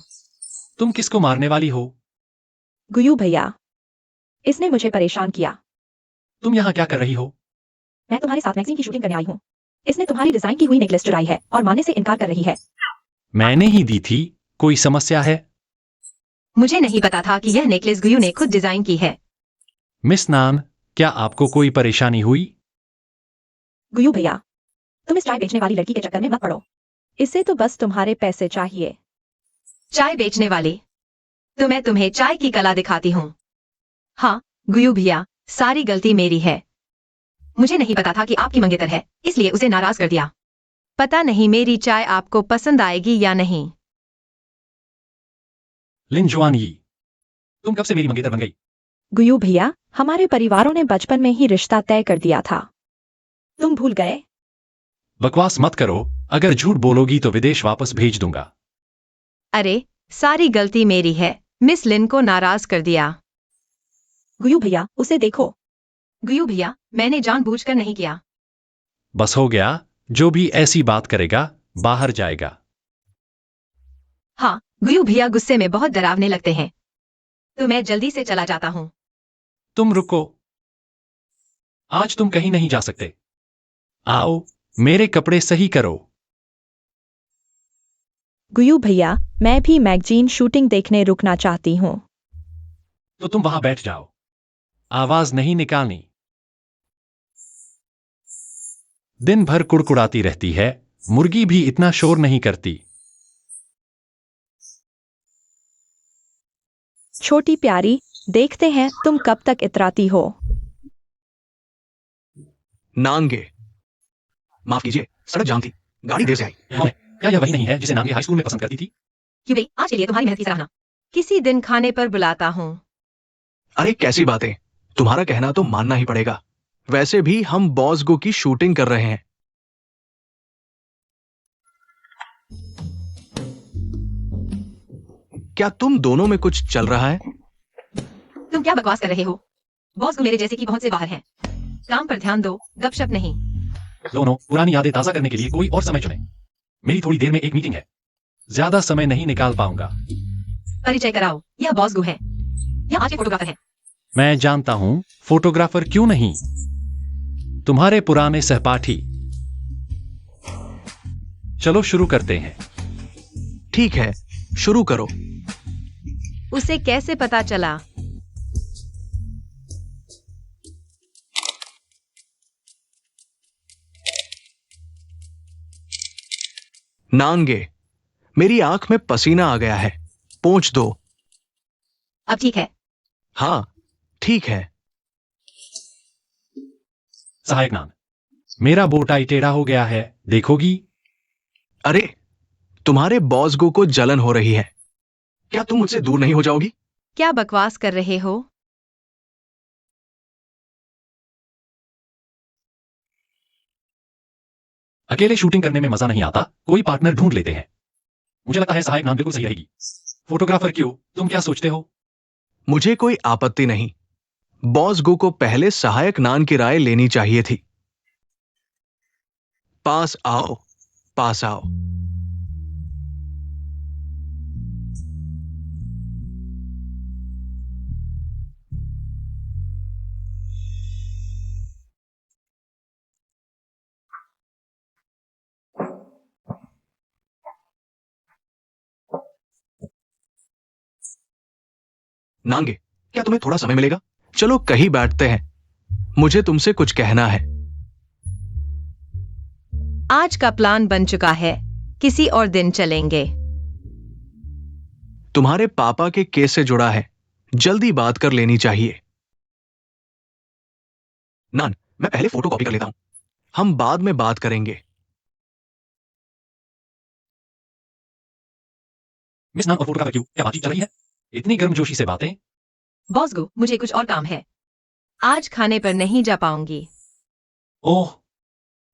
[SPEAKER 3] तुम किसको मारने वाली हो?
[SPEAKER 4] गुयू भैया, इसने मुझे परेशान किया।
[SPEAKER 3] तुम यहाँ क्या कर रही हो?
[SPEAKER 4] मैं तुम्हारे साथ मैगजीन की शूटिंग करने आई हूँ। इसने तुम्हारी डिजाइन की हुई नेकलेस चुराई है और मानने से इनकार कर रही है।
[SPEAKER 3] मैंने ही दी थी। कोई समस्या है?
[SPEAKER 2] मुझे नहीं पता था कि यह नेकलेस गुयू ने खुद डिजाइन की है।
[SPEAKER 3] मिस नान, क्या आपको कोई परेशानी हुई?
[SPEAKER 4] गुयू भैया, तुम इस चाय बेचने वाली लड़की के चक्कर में मत पड़ो। इसे तो बस तुम्हारे पैसे चाहिए।
[SPEAKER 2] चाय बेचने वाली? तो मैं तुम्हें चाय की कला दिखाती हूँ। हाँ गुयू भैया, सारी गलती मेरी है। मुझे नहीं पता था कि आपकी मंगेतर है, इसलिए उसे नाराज कर दिया। पता नहीं मेरी चाय आपको पसंद आएगी या नहीं।
[SPEAKER 3] लिन जुआन यी, तुम कब से मेरी मंगेतर बन गई?
[SPEAKER 4] गुयू भैया, हमारे परिवारों ने बचपन में ही रिश्ता तय कर दिया था। तुम भूल गए?
[SPEAKER 3] बकवास मत करो। अगर झूठ बोलोगी तो विदेश वापस भेज दूंगा।
[SPEAKER 2] अरे, सारी गलती मेरी है। मिस लिन को नाराज कर दिया।
[SPEAKER 4] गुयू भैया, उसे देखो।
[SPEAKER 2] गुयू भैया, मैंने जानबूझकर नहीं किया।
[SPEAKER 3] बस हो गया। जो भी ऐसी बात करेगा बाहर जाएगा।
[SPEAKER 2] हाँ, गुयू भैया गुस्से में बहुत डरावने लगते हैं। तो मैं जल्दी से चला जाता हूँ।
[SPEAKER 3] तुम रुको। आज तुम कहीं नहीं जा सकते। आओ, मेरे कपड़े सही करो।
[SPEAKER 4] गुयू भैया, मैं भी मैगजीन शूटिंग देखने रुकना चाहती हूँ।
[SPEAKER 3] तो तुम वहां बैठ जाओ। आवाज नहीं निकालनी। दिन भर कुड़कुड़ाती रहती है। मुर्गी भी इतना शोर नहीं करती।
[SPEAKER 4] छोटी प्यारी, देखते हैं तुम कब तक इतराती हो।
[SPEAKER 1] नानगे, माफ कीजिए, सड़क जाम थी, गाड़ी देर से आई।
[SPEAKER 3] क्या यह वही नहीं है जिसे नाम हाई स्कूल में पसंद करती थी?
[SPEAKER 2] क्यों भाई, आज के लिए तुम्हारी मेहनत की सराहना। किसी दिन खाने पर बुलाता हूँ।
[SPEAKER 1] अरे कैसी बातें, तुम्हारा कहना तो मानना ही पड़ेगा। वैसे भी हम बॉस गो की शूटिंग कर रहे हैं। क्या तुम दोनों में कुछ चल रहा है?
[SPEAKER 2] तुम क्या बकवास कर रहे हो? बॉस को मेरे जैसे की बहुत से बाहर हैं। काम पर ध्यान दो, गपशप नहीं।
[SPEAKER 3] दोनों पुरानी यादें ताजा करने के लिए कोई और समय चुने। मेरी थोड़ी देर में एक मीटिंग है। ज्यादा समय नहीं निकाल पाऊंगा।
[SPEAKER 2] परिचय कराओ, यह बॉस गु है। यह आज के फोटोग्राफर है।
[SPEAKER 3] मैं जानता हूं, फोटोग्राफर क्यों नहीं। तुम्हारे पुराने सहपाठी। चलो शुरू करते हैं।
[SPEAKER 1] ठीक है, शुरू करो।
[SPEAKER 2] उसे कैसे पता चला?
[SPEAKER 1] नानगे, मेरी आंख में पसीना आ गया है, पोंछ दो।
[SPEAKER 2] अब ठीक है?
[SPEAKER 1] हाँ ठीक है।
[SPEAKER 3] सहायक नान, मेरा बोटाई टेढ़ा हो गया है, देखोगी?
[SPEAKER 1] अरे, तुम्हारे बॉस गो को जलन हो रही है। क्या तुम मुझसे दूर नहीं हो जाओगी?
[SPEAKER 2] क्या बकवास कर रहे हो?
[SPEAKER 3] अकेले शूटिंग करने में मजा नहीं आता, कोई पार्टनर ढूंढ लेते हैं। मुझे लगता है सहायक नान बिल्कुल सही रहेगी। फोटोग्राफर क्यों, तुम क्या सोचते हो?
[SPEAKER 1] मुझे कोई आपत्ति नहीं। बॉस गो को पहले सहायक नान की राय लेनी चाहिए थी। पास आओ, पास आओ। नांगे, क्या तुम्हें थोड़ा समय मिलेगा? चलो कहीं बैठते हैं, मुझे तुमसे कुछ कहना है।
[SPEAKER 2] आज का प्लान बन चुका है, किसी और दिन चलेंगे।
[SPEAKER 1] तुम्हारे पापा के केस से जुड़ा है, जल्दी बात कर लेनी चाहिए। नान, मैं पहले फोटो कॉपी कर लेता हूं, हम बाद में बात करेंगे।
[SPEAKER 3] मिस नान और फोटोग्राफर क्यों, क्या बातचीत चल रही है? इतनी गर्मजोशी से बातें?
[SPEAKER 2] बॉस गो, मुझे कुछ और काम है, आज खाने पर नहीं जा पाऊंगी।
[SPEAKER 3] ओह,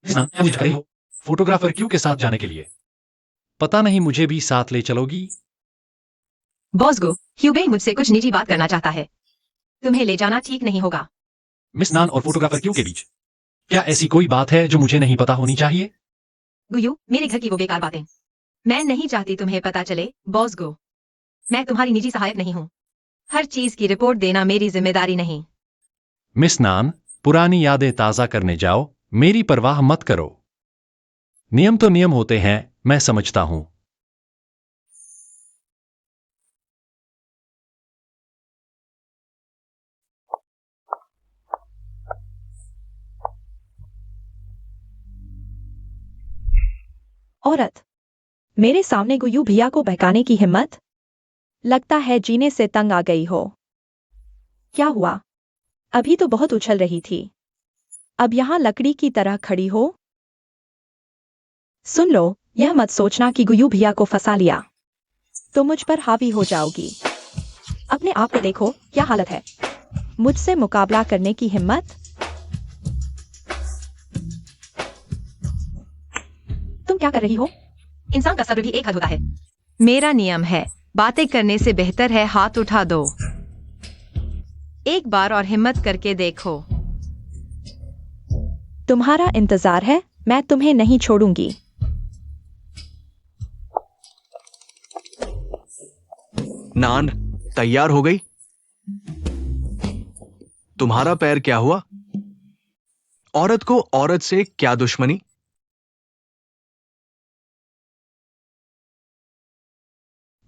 [SPEAKER 3] मिस नान, क्या मुझे कर रही हो? फोटोग्राफर क्यों के साथ जाने के लिए? पता नहीं, मुझे भी साथ ले चलोगी?
[SPEAKER 2] बॉस गो, ह्यूबे मुझसे कुछ निजी बात करना चाहता है, तुम्हें ले जाना ठीक नहीं होगा।
[SPEAKER 3] मिस नान और फोटोग्राफर क्यों के बीच क्या ऐसी कोई बात है जो मुझे नहीं पता होनी चाहिए?
[SPEAKER 2] गुयू, मेरे घर की वो बेकार बातें मैं नहीं चाहती तुम्हें पता चले। बॉस गो, मैं तुम्हारी निजी सहायक नहीं हूँ, हर चीज की रिपोर्ट देना मेरी जिम्मेदारी नहीं।
[SPEAKER 3] मिस नान, पुरानी यादें ताजा करने जाओ, मेरी परवाह मत करो। नियम तो नियम होते हैं, मैं समझता हूं।
[SPEAKER 4] औरत, मेरे सामने गुयू भैया को बहकाने की हिम्मत? लगता है जीने से तंग आ गई हो। क्या हुआ? अभी तो बहुत उछल रही थी, अब यहां लकड़ी की तरह खड़ी हो? सुन लो, यह मत सोचना कि गुयू भैया को फंसा लिया तो मुझ पर हावी हो जाओगी। अपने आप को देखो, क्या हालत है। मुझसे मुकाबला करने की हिम्मत? तुम क्या कर रही हो?
[SPEAKER 2] इंसान का सब्र भी एक हद होता है। मेरा नियम है, बातें करने से बेहतर है हाथ उठा दो। एक बार और हिम्मत करके देखो।
[SPEAKER 4] तुम्हारा इंतजार है, मैं तुम्हें नहीं छोड़ूंगी।
[SPEAKER 1] नान तैयार हो गई? तुम्हारा पैर क्या हुआ? औरत को औरत से क्या दुश्मनी?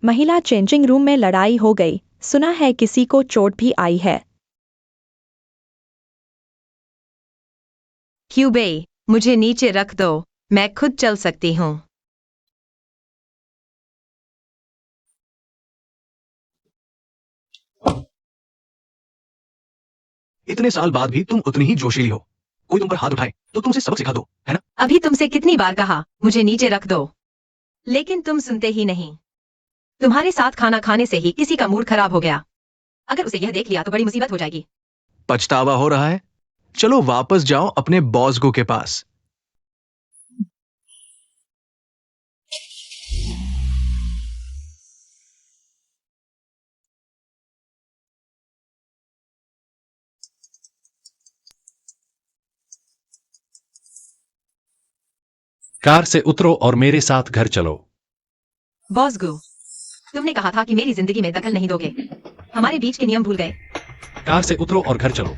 [SPEAKER 4] महिला चेंजिंग रूम में लड़ाई हो गई, सुना है किसी को चोट भी आई है।
[SPEAKER 2] क्यूबे, मुझे नीचे रख दो, मैं खुद चल सकती हूँ।
[SPEAKER 1] इतने साल बाद भी तुम उतनी ही जोशीली हो। कोई तुम पर हाथ उठाए तो तुमसे सबक सिखा दो, है ना?
[SPEAKER 2] अभी तुमसे कितनी बार कहा मुझे नीचे रख दो, लेकिन तुम सुनते ही नहीं। तुम्हारे साथ खाना खाने से ही किसी का मूड खराब हो गया, अगर उसे यह देख लिया तो बड़ी मुसीबत हो जाएगी।
[SPEAKER 1] पछतावा हो रहा है? चलो वापस जाओ अपने बॉस गो के पास।
[SPEAKER 3] कार से उतरो और मेरे साथ घर चलो।
[SPEAKER 2] बॉस गो, तुमने कहा था कि मेरी जिंदगी में दखल नहीं दोगे, हमारे बीच के नियम भूल गए।
[SPEAKER 3] कार से उतरो और घर चलो।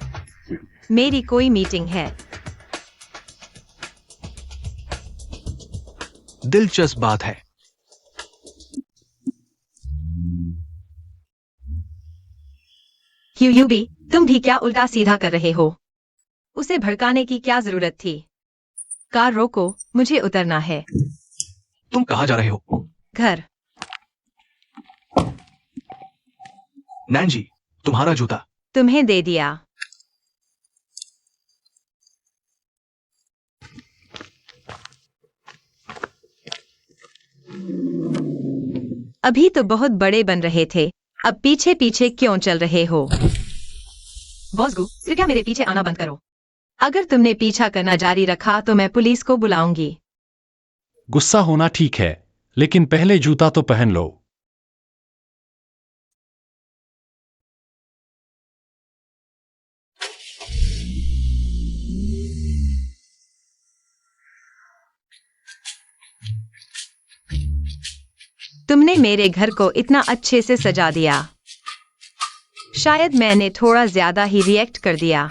[SPEAKER 2] मेरी कोई मीटिंग है।
[SPEAKER 1] दिलचस्प बात है।
[SPEAKER 2] ह्यूबी, तुम भी क्या उल्टा सीधा कर रहे हो? उसे भड़काने की क्या जरूरत थी? कार रोको, मुझे उतरना है।
[SPEAKER 1] तुम कहां जा रहे हो?
[SPEAKER 2] घर।
[SPEAKER 1] नैन जी, तुम्हारा जूता।
[SPEAKER 2] तुम्हें दे दिया। अभी तो बहुत बड़े बन रहे थे, अब पीछे पीछे क्यों चल रहे हो? बॉस गू, कृपया मेरे पीछे आना बंद करो। अगर तुमने पीछा करना जारी रखा तो मैं पुलिस को बुलाऊंगी।
[SPEAKER 3] गुस्सा होना ठीक है, लेकिन पहले जूता तो पहन लो।
[SPEAKER 2] तुमने मेरे घर को इतना अच्छे से सजा दिया। शायद मैंने थोड़ा ज्यादा ही रिएक्ट कर दिया।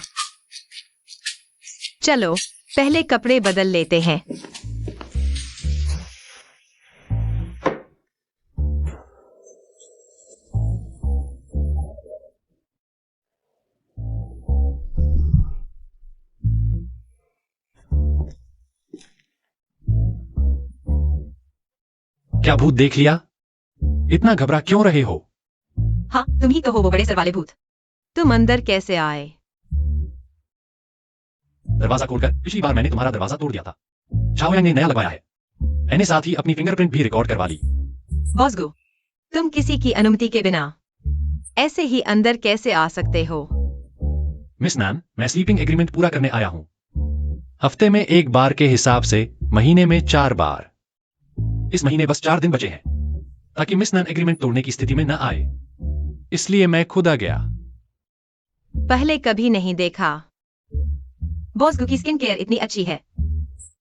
[SPEAKER 2] चलो पहले कपड़े बदल लेते हैं।
[SPEAKER 3] क्या भूत देख लिया? इतना घबरा क्यों रहे हो?
[SPEAKER 2] हाँ, तुम ही तो हो वो बड़े सर वाले भूत। तुम अंदर कैसे आए?
[SPEAKER 3] दरवाजा खोलकर। पिछली बार मैंने तुम्हारा दरवाजा तोड़ दिया था। शाओयांग ने नया लगवाया है। मैंने साथ ही अपनी फिंगरप्रिंट भी रिकॉर्ड करवा ली।
[SPEAKER 2] बॉस गो, तुम किसी की अनुमति के बिना ऐसे ही अंदर कैसे आ सकते हो?
[SPEAKER 3] मिस नैन, मैं स्लीपिंग एग्रीमेंट पूरा करने आया हूं। हफ्ते में 1 बार के हिसाब से महीने में 4 बार। इस महीने बस 4 दिन बचे हैं, ताकि मिस नैन एग्रीमेंट तोड़ने की स्थिति में न आए। इसलिए मैं खुद आ गया।
[SPEAKER 2] पहले कभी नहीं देखा। बॉस गो की स्किन केयर इतनी अच्छी है,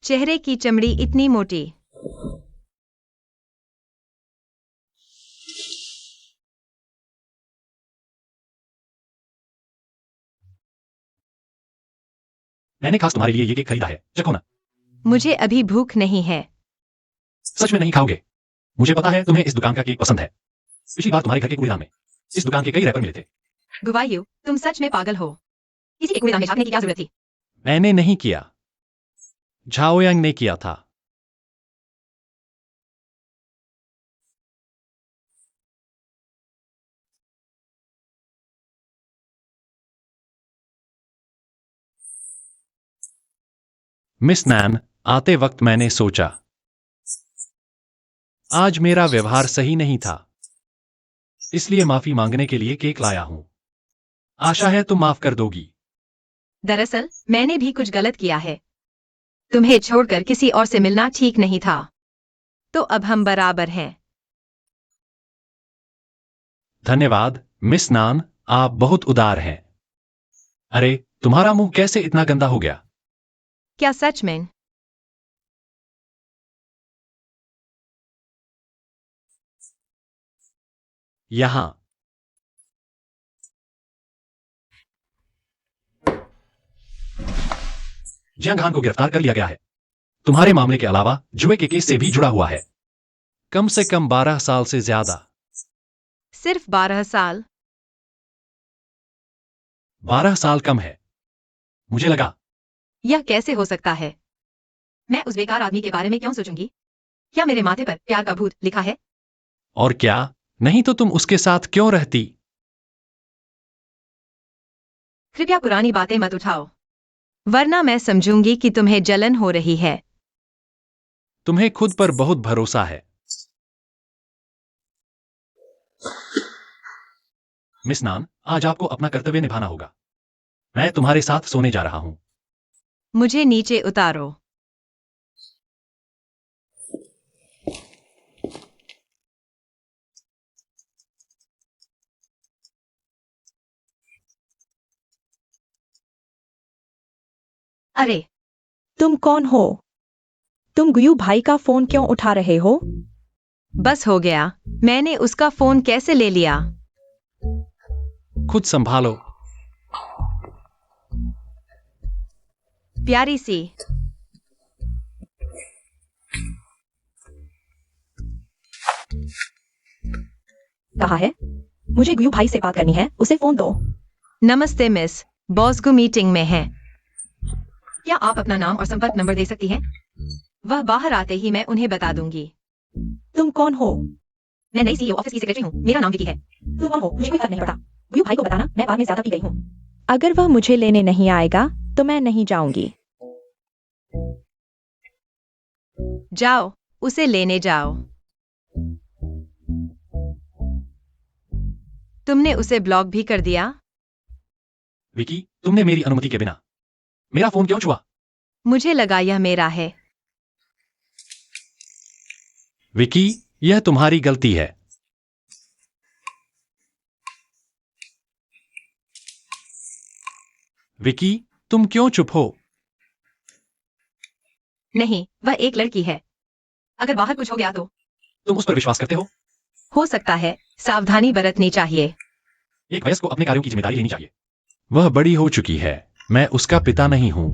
[SPEAKER 2] चेहरे की चमड़ी इतनी मोटी।
[SPEAKER 3] मैंने खास तुम्हारे लिए ये केक खरीदा है, चखो ना।
[SPEAKER 2] मुझे अभी भूख नहीं है।
[SPEAKER 3] सच में नहीं खाओगे? मुझे पता है तुम्हें इस दुकान का केक पसंद है। पिछली बार तुम्हारे घर के कूड़ेदान में इस दुकान के कई रैपर मिले थे।
[SPEAKER 2] गुवायु, तुम सच में पागल हो। किसी के कूड़ेदान में झाँकने की क्या जरूरत थी?
[SPEAKER 3] मैंने नहीं किया, झाओयांग ने किया था। मिस नैन, आते वक्त मैंने सोचा आज मेरा व्यवहार सही नहीं था, इसलिए माफी मांगने के लिए केक लाया हूं। आशा है तुम माफ कर दोगी।
[SPEAKER 2] दरअसल मैंने भी कुछ गलत किया है। तुम्हें छोड़कर किसी और से मिलना ठीक नहीं था। तो अब हम बराबर हैं।
[SPEAKER 3] धन्यवाद मिस नान, आप बहुत उदार हैं। अरे, तुम्हारा मुंह कैसे इतना गंदा हो गया?
[SPEAKER 2] क्या सच में?
[SPEAKER 3] यहां जियांग खान को गिरफ्तार कर लिया गया है। तुम्हारे मामले के अलावा जुए के केस से भी जुड़ा हुआ है। कम से कम 12 साल से ज्यादा।
[SPEAKER 2] सिर्फ 12 साल?
[SPEAKER 3] 12 साल कम है, मुझे लगा।
[SPEAKER 2] यह कैसे हो सकता है? मैं उस बेकार आदमी के बारे में क्यों सोचूंगी? क्या मेरे माथे पर प्यार का भूत लिखा है?
[SPEAKER 3] और क्या, नहीं तो तुम उसके साथ क्यों रहती?
[SPEAKER 2] कृपया पुरानी बातें मत उठाओ, वरना मैं समझूंगी कि तुम्हें जलन हो रही है।
[SPEAKER 3] तुम्हें खुद पर बहुत भरोसा है। मिस नान, आज आपको अपना कर्तव्य निभाना होगा। मैं तुम्हारे साथ सोने जा रहा हूं।
[SPEAKER 2] मुझे नीचे उतारो। अरे,
[SPEAKER 4] तुम कौन हो? तुम गुयू भाई का फोन क्यों उठा रहे हो?
[SPEAKER 2] बस हो गया। मैंने उसका फोन कैसे ले लिया?
[SPEAKER 3] खुद संभालो।
[SPEAKER 2] प्यारी सी।
[SPEAKER 4] कहा है? मुझे गुयू भाई से बात करनी है, उसे फोन दो।
[SPEAKER 2] नमस्ते मिस, बॉसगु मीटिंग में है। क्या आप अपना नाम और संपर्क नंबर दे सकती हैं? वह बाहर आते ही मैं उन्हें बता दूंगी।
[SPEAKER 4] तुम कौन हो?
[SPEAKER 2] मैं नई सीईओ ऑफिस की सेक्रेटरी हूँ। मेरा नाम विकी है।
[SPEAKER 4] तुम कौन हो? मुझे कोई फर्क नहीं पड़ता। गुयू भाई को बताना मैं बार में ज्यादा पी गई हूँ। अगर वह मुझे लेने नहीं आएगा तो मैं नहीं जाऊंगी।
[SPEAKER 2] जाओ, उसे लेने जाओ। तुमने उसे ब्लॉक भी कर दिया?
[SPEAKER 3] विकी, तुमने मेरी अनुमति के बिना मेरा फोन क्यों छुआ?
[SPEAKER 2] मुझे लगा यह मेरा है।
[SPEAKER 3] विकी, यह तुम्हारी गलती है। विकी, तुम क्यों चुप हो?
[SPEAKER 2] नहीं, वह एक लड़की है। अगर बाहर कुछ हो गया तो?
[SPEAKER 3] तुम उस पर विश्वास करते
[SPEAKER 2] हो सकता है। सावधानी बरतनी चाहिए।
[SPEAKER 3] एक वयस्क को अपने कार्यों की जिम्मेदारी लेनी चाहिए। वह बड़ी हो चुकी है। मैं उसका पिता नहीं हूं।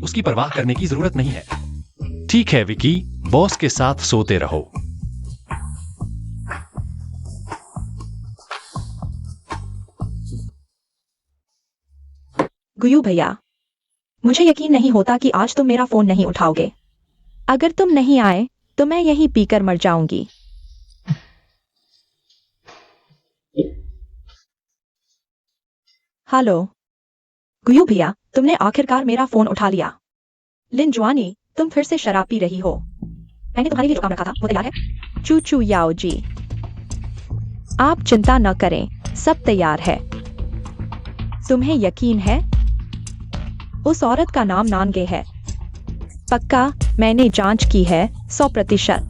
[SPEAKER 3] उसकी परवाह करने की जरूरत नहीं है। ठीक है विकी, बॉस के साथ सोते रहो।
[SPEAKER 4] गुयू भैया, मुझे यकीन नहीं होता कि आज तुम मेरा फोन नहीं उठाओगे। अगर तुम नहीं आए तो मैं यहीं पीकर मर जाऊंगी। हेलो गुयू भैया, तुमने आखिरकार मेरा फोन उठा लिया। लिन जुआनी, तुम फिर से शराब पी रही हो। मैंने तुम्हारे लिए जो काम रखा था वो तैयार है? चू चू याओ जी, आप चिंता न करें, सब तैयार है। तुम्हें यकीन है? उस औरत का नाम नानगे है। पक्का, मैंने जांच की है, 100%।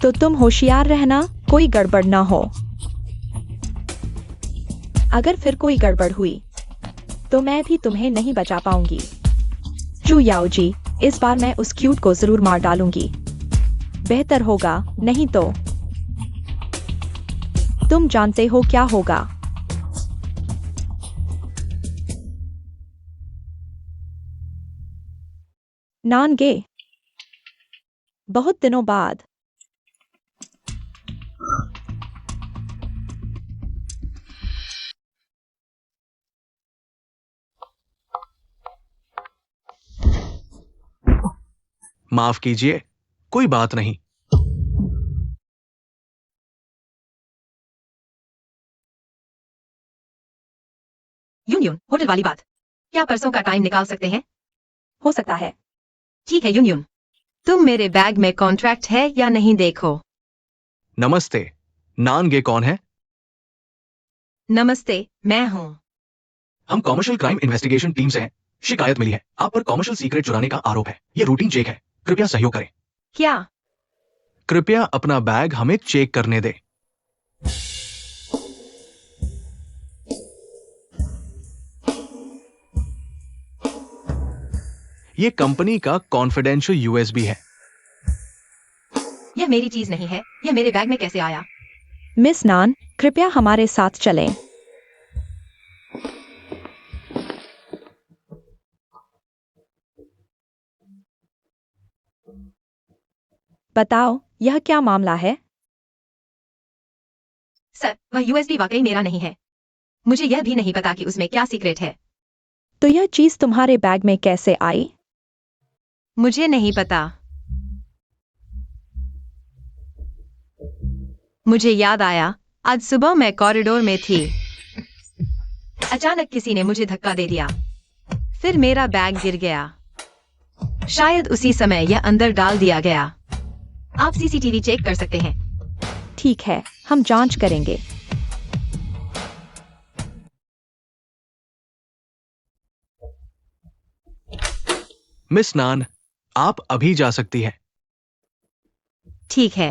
[SPEAKER 4] तो तुम होशियार रहना, कोई गड़बड़ ना हो। अगर फिर कोई गड़बड़ हुई तो मैं भी तुम्हें नहीं बचा पाऊंगी। चू याओ जी, इस बार मैं उस क्यूट को जरूर मार डालूंगी। बेहतर होगा नहीं तो तुम जानते हो क्या होगा। नानगे, बहुत दिनों बाद।
[SPEAKER 1] माफ कीजिए, कोई बात नहीं।
[SPEAKER 2] यून यून, होटल वाली बात। क्या परसों का टाइम निकाल सकते हैं?
[SPEAKER 4] हो सकता है।
[SPEAKER 2] ठीक है यून यून, तुम मेरे बैग में कॉन्ट्रैक्ट है या नहीं देखो।
[SPEAKER 1] नमस्ते, नानगे कौन है?
[SPEAKER 2] नमस्ते, मैं हूँ।
[SPEAKER 1] हम कॉमर्शियल क्राइम इन्वेस्टिगेशन टीम से हैं। शिकायत मिली है, आप पर कॉमर्शियल सीक्रेट चुराने का आरोप है। यह रूटीन चेक है, कृपया सहयोग करें।
[SPEAKER 2] क्या?
[SPEAKER 1] कृपया अपना बैग हमें चेक करने दें। यह कंपनी का कॉन्फिडेंशियल यूएसबी है।
[SPEAKER 2] यह मेरी चीज नहीं है। यह मेरे बैग में कैसे आया?
[SPEAKER 4] मिस नान, कृपया हमारे साथ चलें। बताओ, यह क्या मामला है?
[SPEAKER 2] सर, वह यूएसबी वाकई मेरा नहीं है। मुझे यह भी नहीं पता कि उसमें क्या सीक्रेट है।
[SPEAKER 4] तो यह चीज तुम्हारे बैग में कैसे आई?
[SPEAKER 2] मुझे नहीं पता। मुझे याद आया, आज सुबह मैं कॉरिडोर में थी। अचानक किसी ने मुझे धक्का दे दिया। फिर मेरा बैग गिर गया। शायद उसी समय यह अंदर डाल दिया गया। आप सीसीटीवी चेक कर सकते हैं।
[SPEAKER 4] ठीक है, हम जांच करेंगे।
[SPEAKER 1] मिस नान, आप अभी जा सकती हैं।
[SPEAKER 2] ठीक है।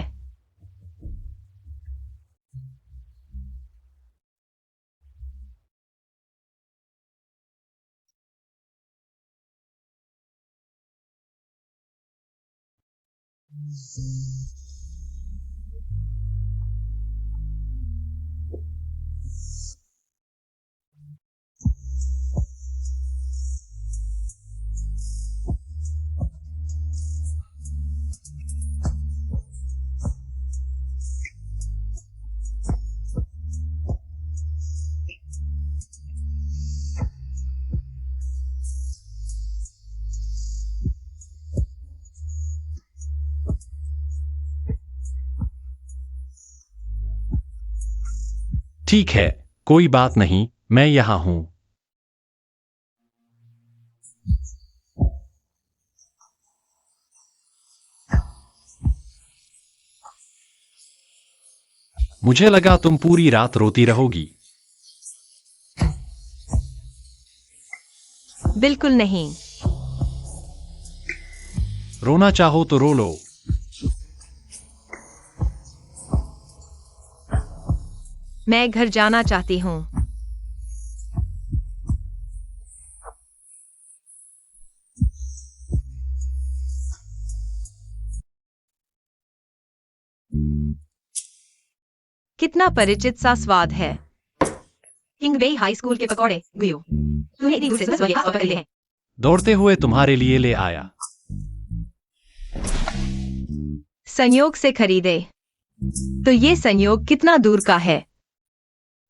[SPEAKER 3] ठीक है, कोई बात नहीं, मैं यहां हूं। मुझे लगा तुम पूरी रात रोती रहोगी।
[SPEAKER 2] बिल्कुल नहीं।
[SPEAKER 3] रोना चाहो तो रो लो।
[SPEAKER 2] मैं घर जाना चाहती हूँ। कितना परिचित सा स्वाद है। किंगबेई हाई स्कूल के पकौड़े, गुयो। तुम्हें इतनी दूर से बस वही पकड़ लिए हैं।
[SPEAKER 3] दौड़ते हुए तुम्हारे लिए ले आया।
[SPEAKER 2] संयोग से खरीदे। तो ये संयोग कितना दूर का है?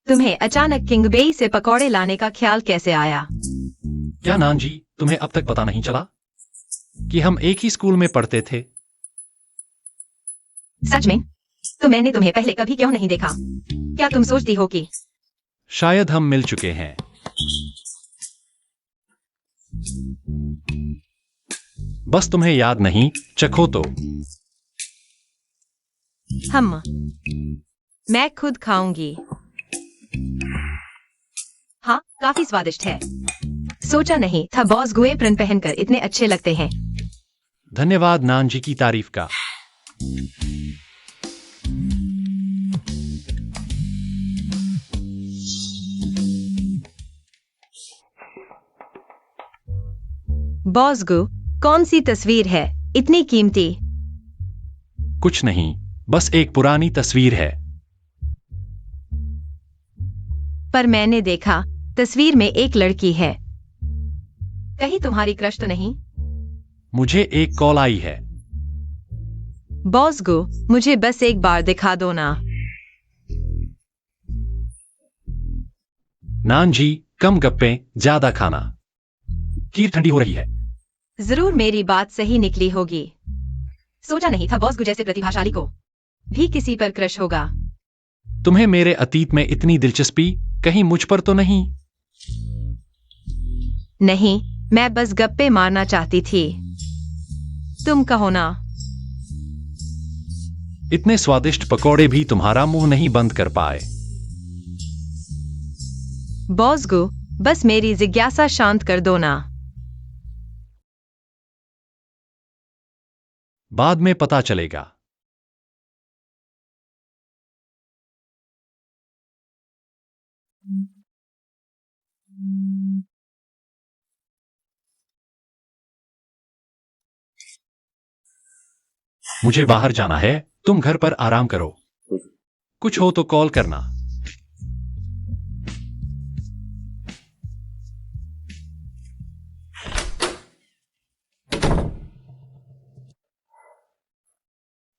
[SPEAKER 2] तुम्हें अचानक किंगबेई से पकौड़े लाने का ख्याल कैसे आया?
[SPEAKER 3] क्या नान जी, तुम्हें अब तक पता नहीं चला कि हम एक ही स्कूल में पढ़ते थे?
[SPEAKER 2] सच में? तो मैंने तुम्हें पहले कभी क्यों नहीं देखा? क्या तुम सोचती हो कि
[SPEAKER 3] शायद हम मिल चुके हैं। बस तुम्हें याद नहीं, चखो तो।
[SPEAKER 2] मैं खुद खाऊंगी। हाँ, काफी स्वादिष्ट है। सोचा नहीं था बॉस गो एप्रन पहनकर इतने अच्छे लगते हैं।
[SPEAKER 3] धन्यवाद नान जी की तारीफ का।
[SPEAKER 2] बॉस गो, कौन सी तस्वीर है इतनी कीमती?
[SPEAKER 3] कुछ नहीं, बस एक पुरानी तस्वीर है।
[SPEAKER 2] पर मैंने देखा तस्वीर में एक लड़की है। कहीं तुम्हारी क्रश तो नहीं?
[SPEAKER 3] मुझे एक कॉल आई है।
[SPEAKER 2] बॉस गो, मुझे बस एक बार दिखा दो ना।
[SPEAKER 3] नान जी, कम गप्पे, ज्यादा खाना। खीर ठंडी हो रही है।
[SPEAKER 2] जरूर मेरी बात सही निकली होगी। सोचा नहीं था बॉस गो जैसे प्रतिभाशाली को भी किसी पर क्रश होगा।
[SPEAKER 3] तुम्हें मेरे अतीत में इतनी दिलचस्पी कहीं मुझ पर तो नहीं?
[SPEAKER 2] नहीं, मैं बस गप्पे मारना चाहती थी। तुम कहो ना।
[SPEAKER 3] इतने स्वादिष्ट पकौड़े भी तुम्हारा मुंह नहीं बंद कर पाए।
[SPEAKER 2] बॉस गो, बस मेरी जिज्ञासा शांत कर दो ना।
[SPEAKER 3] बाद में पता चलेगा। मुझे बाहर जाना है, तुम घर पर आराम करो। कुछ हो तो कॉल करना।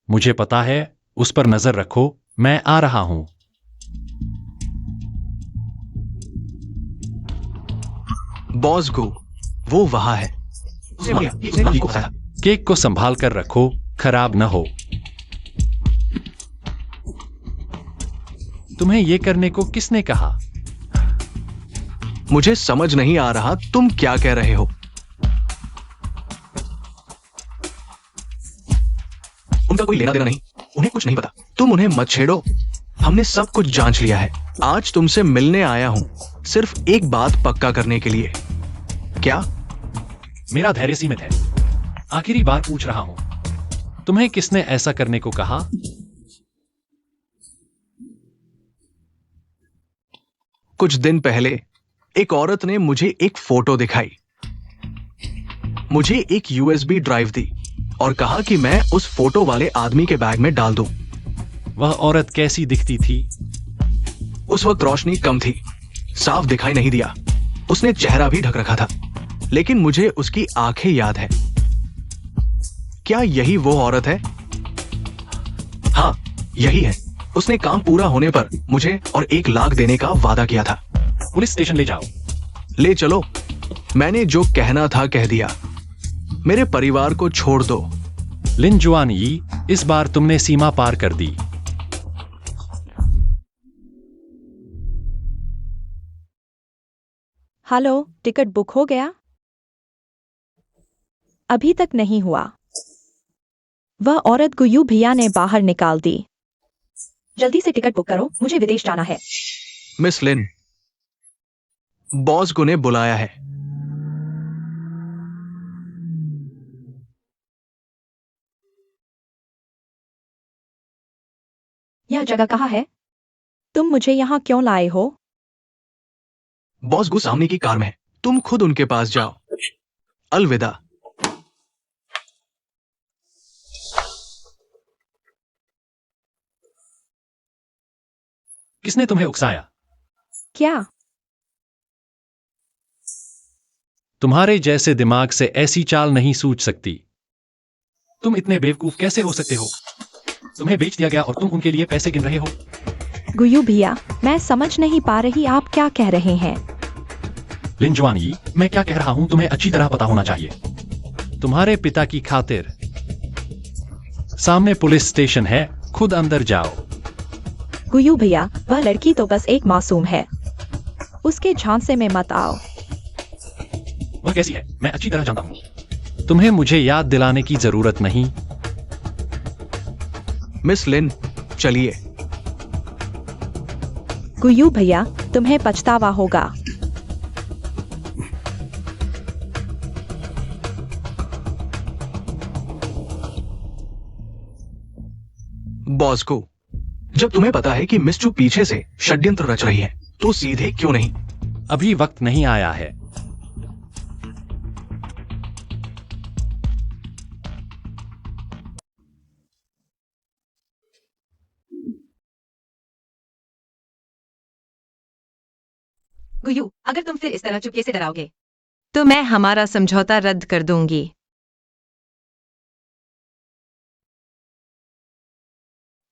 [SPEAKER 3] मुझे पता है, उस पर नजर रखो, मैं आ रहा हूं।
[SPEAKER 1] बॉस गो, वो वहां है।
[SPEAKER 3] केक को संभाल कर रखो, खराब न हो। तुम्हें यह करने को किसने कहा?
[SPEAKER 1] मुझे समझ नहीं आ रहा तुम क्या कह रहे हो। उनका कोई लेना देना नहीं, उन्हें कुछ नहीं पता। तुम उन्हें मत छेड़ो, हमने सब कुछ जांच लिया है। आज तुमसे मिलने आया हूं सिर्फ एक बात पक्का करने के लिए। क्या?
[SPEAKER 3] मेरा धैर्य सीमित है, आखिरी बार पूछ रहा हूं। तुम्हें किसने ऐसा करने को कहा?
[SPEAKER 1] कुछ दिन पहले एक औरत ने मुझे एक फोटो दिखाई, मुझे एक यूएसबी ड्राइव दी और कहा कि मैं उस फोटो वाले आदमी के बैग में डाल दूं।
[SPEAKER 3] वह औरत कैसी दिखती थी?
[SPEAKER 1] उस वक्त रोशनी कम थी, साफ दिखाई नहीं दिया। उसने चेहरा भी ढक रखा था, लेकिन मुझे उसकी आंखें याद है। क्या यही वो औरत है? हाँ, यही है। उसने काम पूरा होने पर मुझे और 1 लाख देने का वादा किया था।
[SPEAKER 3] पुलिस स्टेशन ले जाओ।
[SPEAKER 1] ले चलो। मैंने जो कहना था कह दिया। मेरे परिवार को छोड़ दो।
[SPEAKER 3] लिन जुआन यी, इस बार तुमने सीमा पार कर दी।
[SPEAKER 4] हेलो, टिकट बुक हो गया? अभी तक नहीं हुआ। वह औरत गुयू भैया ने बाहर निकाल दी। जल्दी से टिकट बुक करो, मुझे विदेश जाना है।
[SPEAKER 1] मिस लिन, बॉस गु ने बुलाया है।
[SPEAKER 4] यह जगह कहाँ है? तुम मुझे यहाँ क्यों लाए हो?
[SPEAKER 1] बॉस गु सामने की कार में है, तुम खुद उनके पास जाओ। अलविदा।
[SPEAKER 3] किसने तुम्हें उकसाया?
[SPEAKER 4] क्या?
[SPEAKER 3] तुम्हारे जैसे दिमाग से ऐसी चाल नहीं सूझ सकती। तुम इतने बेवकूफ कैसे हो सकते हो? तुम्हें बेच दिया गया और तुम उनके लिए पैसे गिन रहे हो।
[SPEAKER 4] गुयू भैया, मैं समझ नहीं पा रही आप क्या कह रहे हैं।
[SPEAKER 3] लिंजवानी, मैं क्या कह रहा हूं तुम्हें अच्छी तरह पता होना चाहिए। तुम्हारे पिता की खातिर सामने पुलिस स्टेशन है, खुद अंदर जाओ।
[SPEAKER 4] गुयू भैया, वह लड़की तो बस एक मासूम है, उसके झांसे में मत आओ।
[SPEAKER 3] वह कैसी है मैं अच्छी तरह जानता हूं। तुम्हें मुझे याद दिलाने की जरूरत नहीं।
[SPEAKER 1] मिस लिन, चलिए।
[SPEAKER 4] गुयू भैया, तुम्हें पछतावा होगा।
[SPEAKER 1] बॉस गु, जब तुम्हें पता है कि मिस चू पीछे से षड्यंत्र रच रही है, तो सीधे क्यों नहीं?
[SPEAKER 3] अभी वक्त नहीं आया है।
[SPEAKER 2] गुयू, अगर तुम फिर इस तरह चुपके से डराओगे तो मैं हमारा समझौता रद्द कर दूंगी।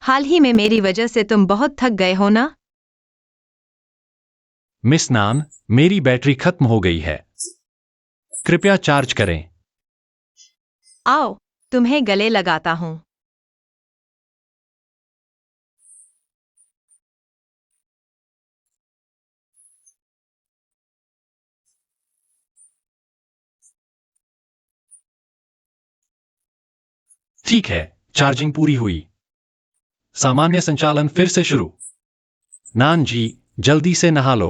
[SPEAKER 2] हाल ही में मेरी वजह से तुम बहुत थक गए हो ना?
[SPEAKER 3] मिस नान, मेरी बैटरी खत्म हो गई है, कृपया चार्ज करें।
[SPEAKER 2] आओ, तुम्हें गले लगाता हूं।
[SPEAKER 3] ठीक है, चार्जिंग पूरी हुई। सामान्य संचालन फिर से शुरू। नान जी, जल्दी से नहा लो।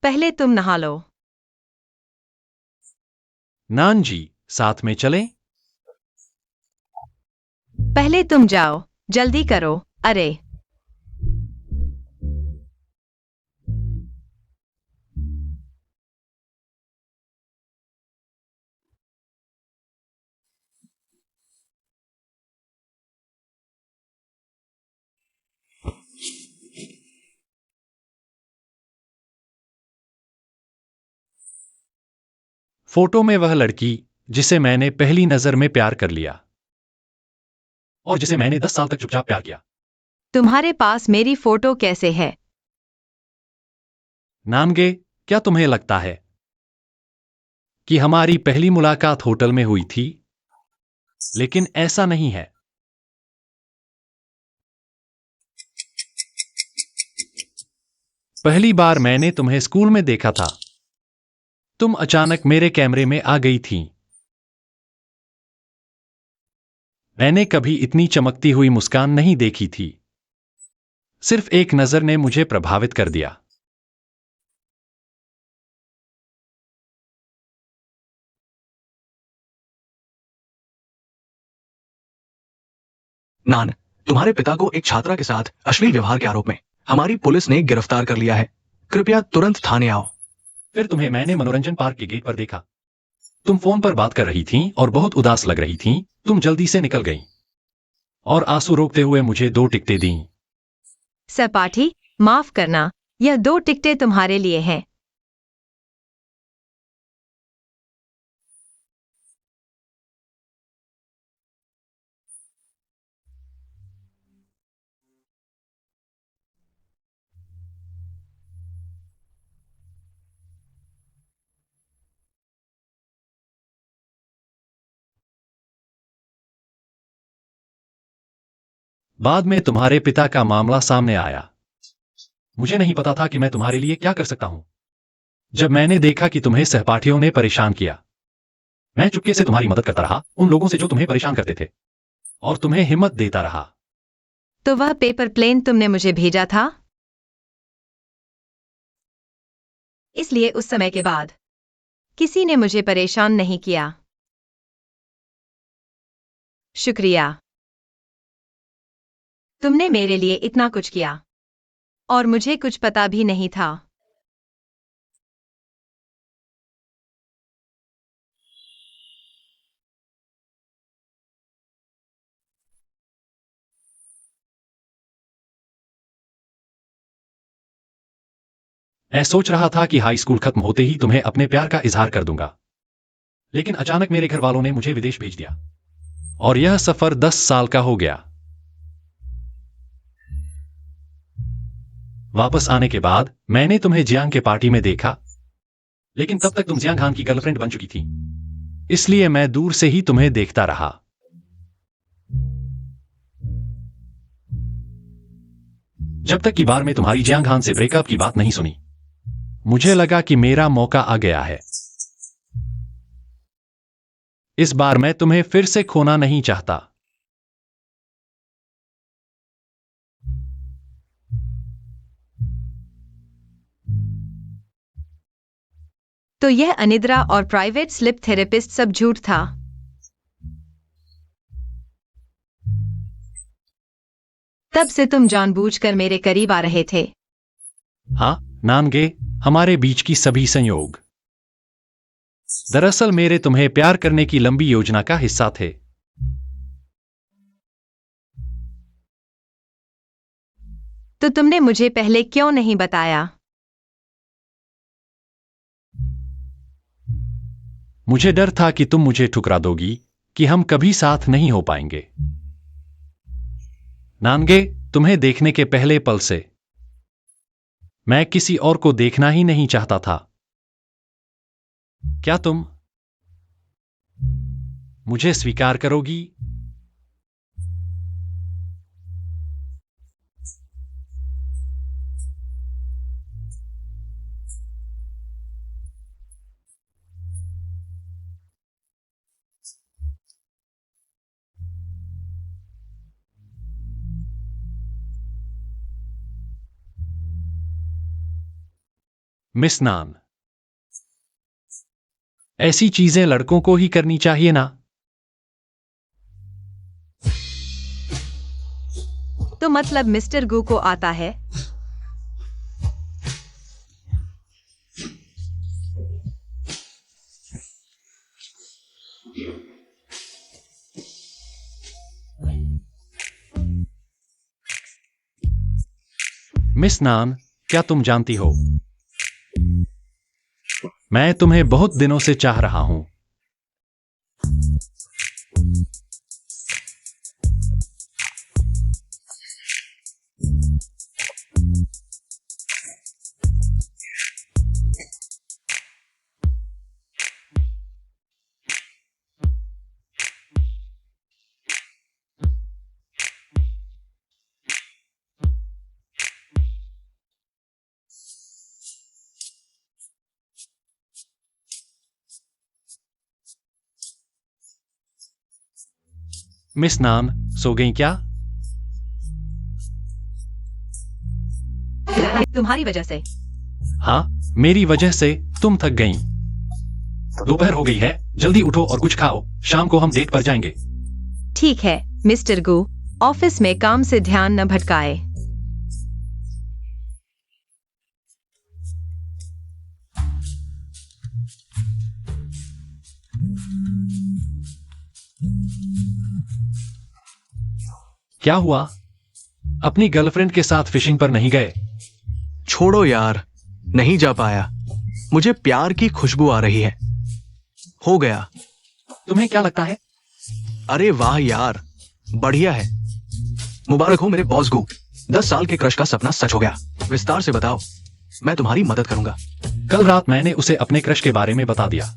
[SPEAKER 2] पहले तुम नहा लो।
[SPEAKER 3] नान जी, साथ में चलें?
[SPEAKER 2] पहले तुम जाओ, जल्दी करो। अरे,
[SPEAKER 3] फोटो में वह लड़की जिसे मैंने पहली नजर में प्यार कर लिया और जिसे मैंने 10 साल तक चुपचाप प्यार किया।
[SPEAKER 2] तुम्हारे पास मेरी फोटो कैसे है?
[SPEAKER 3] नानगे, क्या तुम्हें लगता है कि हमारी पहली मुलाकात होटल में हुई थी? लेकिन ऐसा नहीं है। पहली बार मैंने तुम्हें स्कूल में देखा था, तुम अचानक मेरे कैमरे में आ गई थी। मैंने कभी इतनी चमकती हुई मुस्कान नहीं देखी थी। सिर्फ एक नजर ने मुझे प्रभावित कर दिया।
[SPEAKER 1] नान, तुम्हारे पिता को एक छात्रा के साथ अश्लील व्यवहार के आरोप में हमारी पुलिस ने गिरफ्तार कर लिया है। कृपया तुरंत थाने आओ।
[SPEAKER 3] फिर तुम्हें मैंने मनोरंजन पार्क के गेट पर देखा। तुम फोन पर बात कर रही थीं और बहुत उदास लग रही थीं। तुम जल्दी से निकल गईं और आंसू रोकते हुए मुझे 2 टिकटें दीं।
[SPEAKER 2] सहपाठी, माफ करना, यह 2 टिकटें तुम्हारे लिए हैं।
[SPEAKER 3] बाद में तुम्हारे पिता का मामला सामने आया। मुझे नहीं पता था कि मैं तुम्हारे लिए क्या कर सकता हूं। जब मैंने देखा कि तुम्हें सहपाठियों ने परेशान किया, मैं चुपके से तुम्हारी मदद करता रहा, उन लोगों से जो तुम्हें परेशान करते थे, और तुम्हें हिम्मत देता रहा।
[SPEAKER 2] तो वह पेपर प्लेन तुमने मुझे भेजा था, इसलिए उस समय के बाद किसी ने मुझे परेशान नहीं किया। शुक्रिया, तुमने मेरे लिए इतना कुछ किया और मुझे कुछ पता भी नहीं था।
[SPEAKER 3] मैं सोच रहा था कि हाई स्कूल खत्म होते ही तुम्हें अपने प्यार का इजहार कर दूंगा, लेकिन अचानक मेरे घर वालों ने मुझे विदेश भेज दिया और यह सफर 10 साल का हो गया। वापस आने के बाद मैंने तुम्हें जियांग के पार्टी में देखा, लेकिन तब तक तुम जियांग खान की गर्लफ्रेंड बन चुकी थी, इसलिए मैं दूर से ही तुम्हें देखता रहा। जब तक की बार में तुम्हारी जियांग खान से ब्रेकअप की बात नहीं सुनी, मुझे लगा कि मेरा मौका आ गया है। इस बार मैं तुम्हें फिर से खोना नहीं चाहता।
[SPEAKER 2] तो यह अनिद्रा और प्राइवेट स्लिप थेरेपिस्ट सब झूठ था। तब से तुम जानबूझकर मेरे करीब आ रहे थे।
[SPEAKER 3] हाँ नानगे, हमारे बीच की सभी संयोग दरअसल मेरे तुम्हें प्यार करने की लंबी योजना का हिस्सा थे।
[SPEAKER 2] तो तुमने मुझे पहले क्यों नहीं बताया?
[SPEAKER 3] मुझे डर था कि तुम मुझे ठुकरा दोगी, कि हम कभी साथ नहीं हो पाएंगे। नानगे, तुम्हें देखने के पहले पल से मैं किसी और को देखना ही नहीं चाहता था। क्या तुम मुझे स्वीकार करोगी? मिस नान, ऐसी चीजें लड़कों को ही करनी चाहिए ना?
[SPEAKER 2] तो मतलब मिस्टर गू को आता है?
[SPEAKER 3] मिस नान, क्या तुम जानती हो, मैं तुम्हें बहुत दिनों से चाह रहा हूं। मिस नान, सो गई क्या?
[SPEAKER 2] तुम्हारी वजह से।
[SPEAKER 3] हाँ, मेरी वजह से तुम थक गईं। दोपहर हो गई है, जल्दी उठो और कुछ खाओ, शाम को हम डेट पर जाएंगे।
[SPEAKER 2] ठीक है मिस्टर गू, ऑफिस में काम से ध्यान न भटकाए।
[SPEAKER 3] क्या हुआ? अपनी गर्लफ्रेंड के साथ फिशिंग पर नहीं गए?
[SPEAKER 1] छोड़ो यार, नहीं जा पाया। मुझे प्यार की खुशबू आ रही है। हो गया।
[SPEAKER 3] तुम्हें क्या लगता है?
[SPEAKER 1] अरे वाह यार, बढ़िया है। मुबारक हो मेरे बॉस गू, 10 साल के क्रश का सपना सच हो गया। विस्तार से बताओ, मैं तुम्हारी मदद करूंगा।
[SPEAKER 3] कल रात मैंने उसे अपने क्रश के बारे में बता दिया।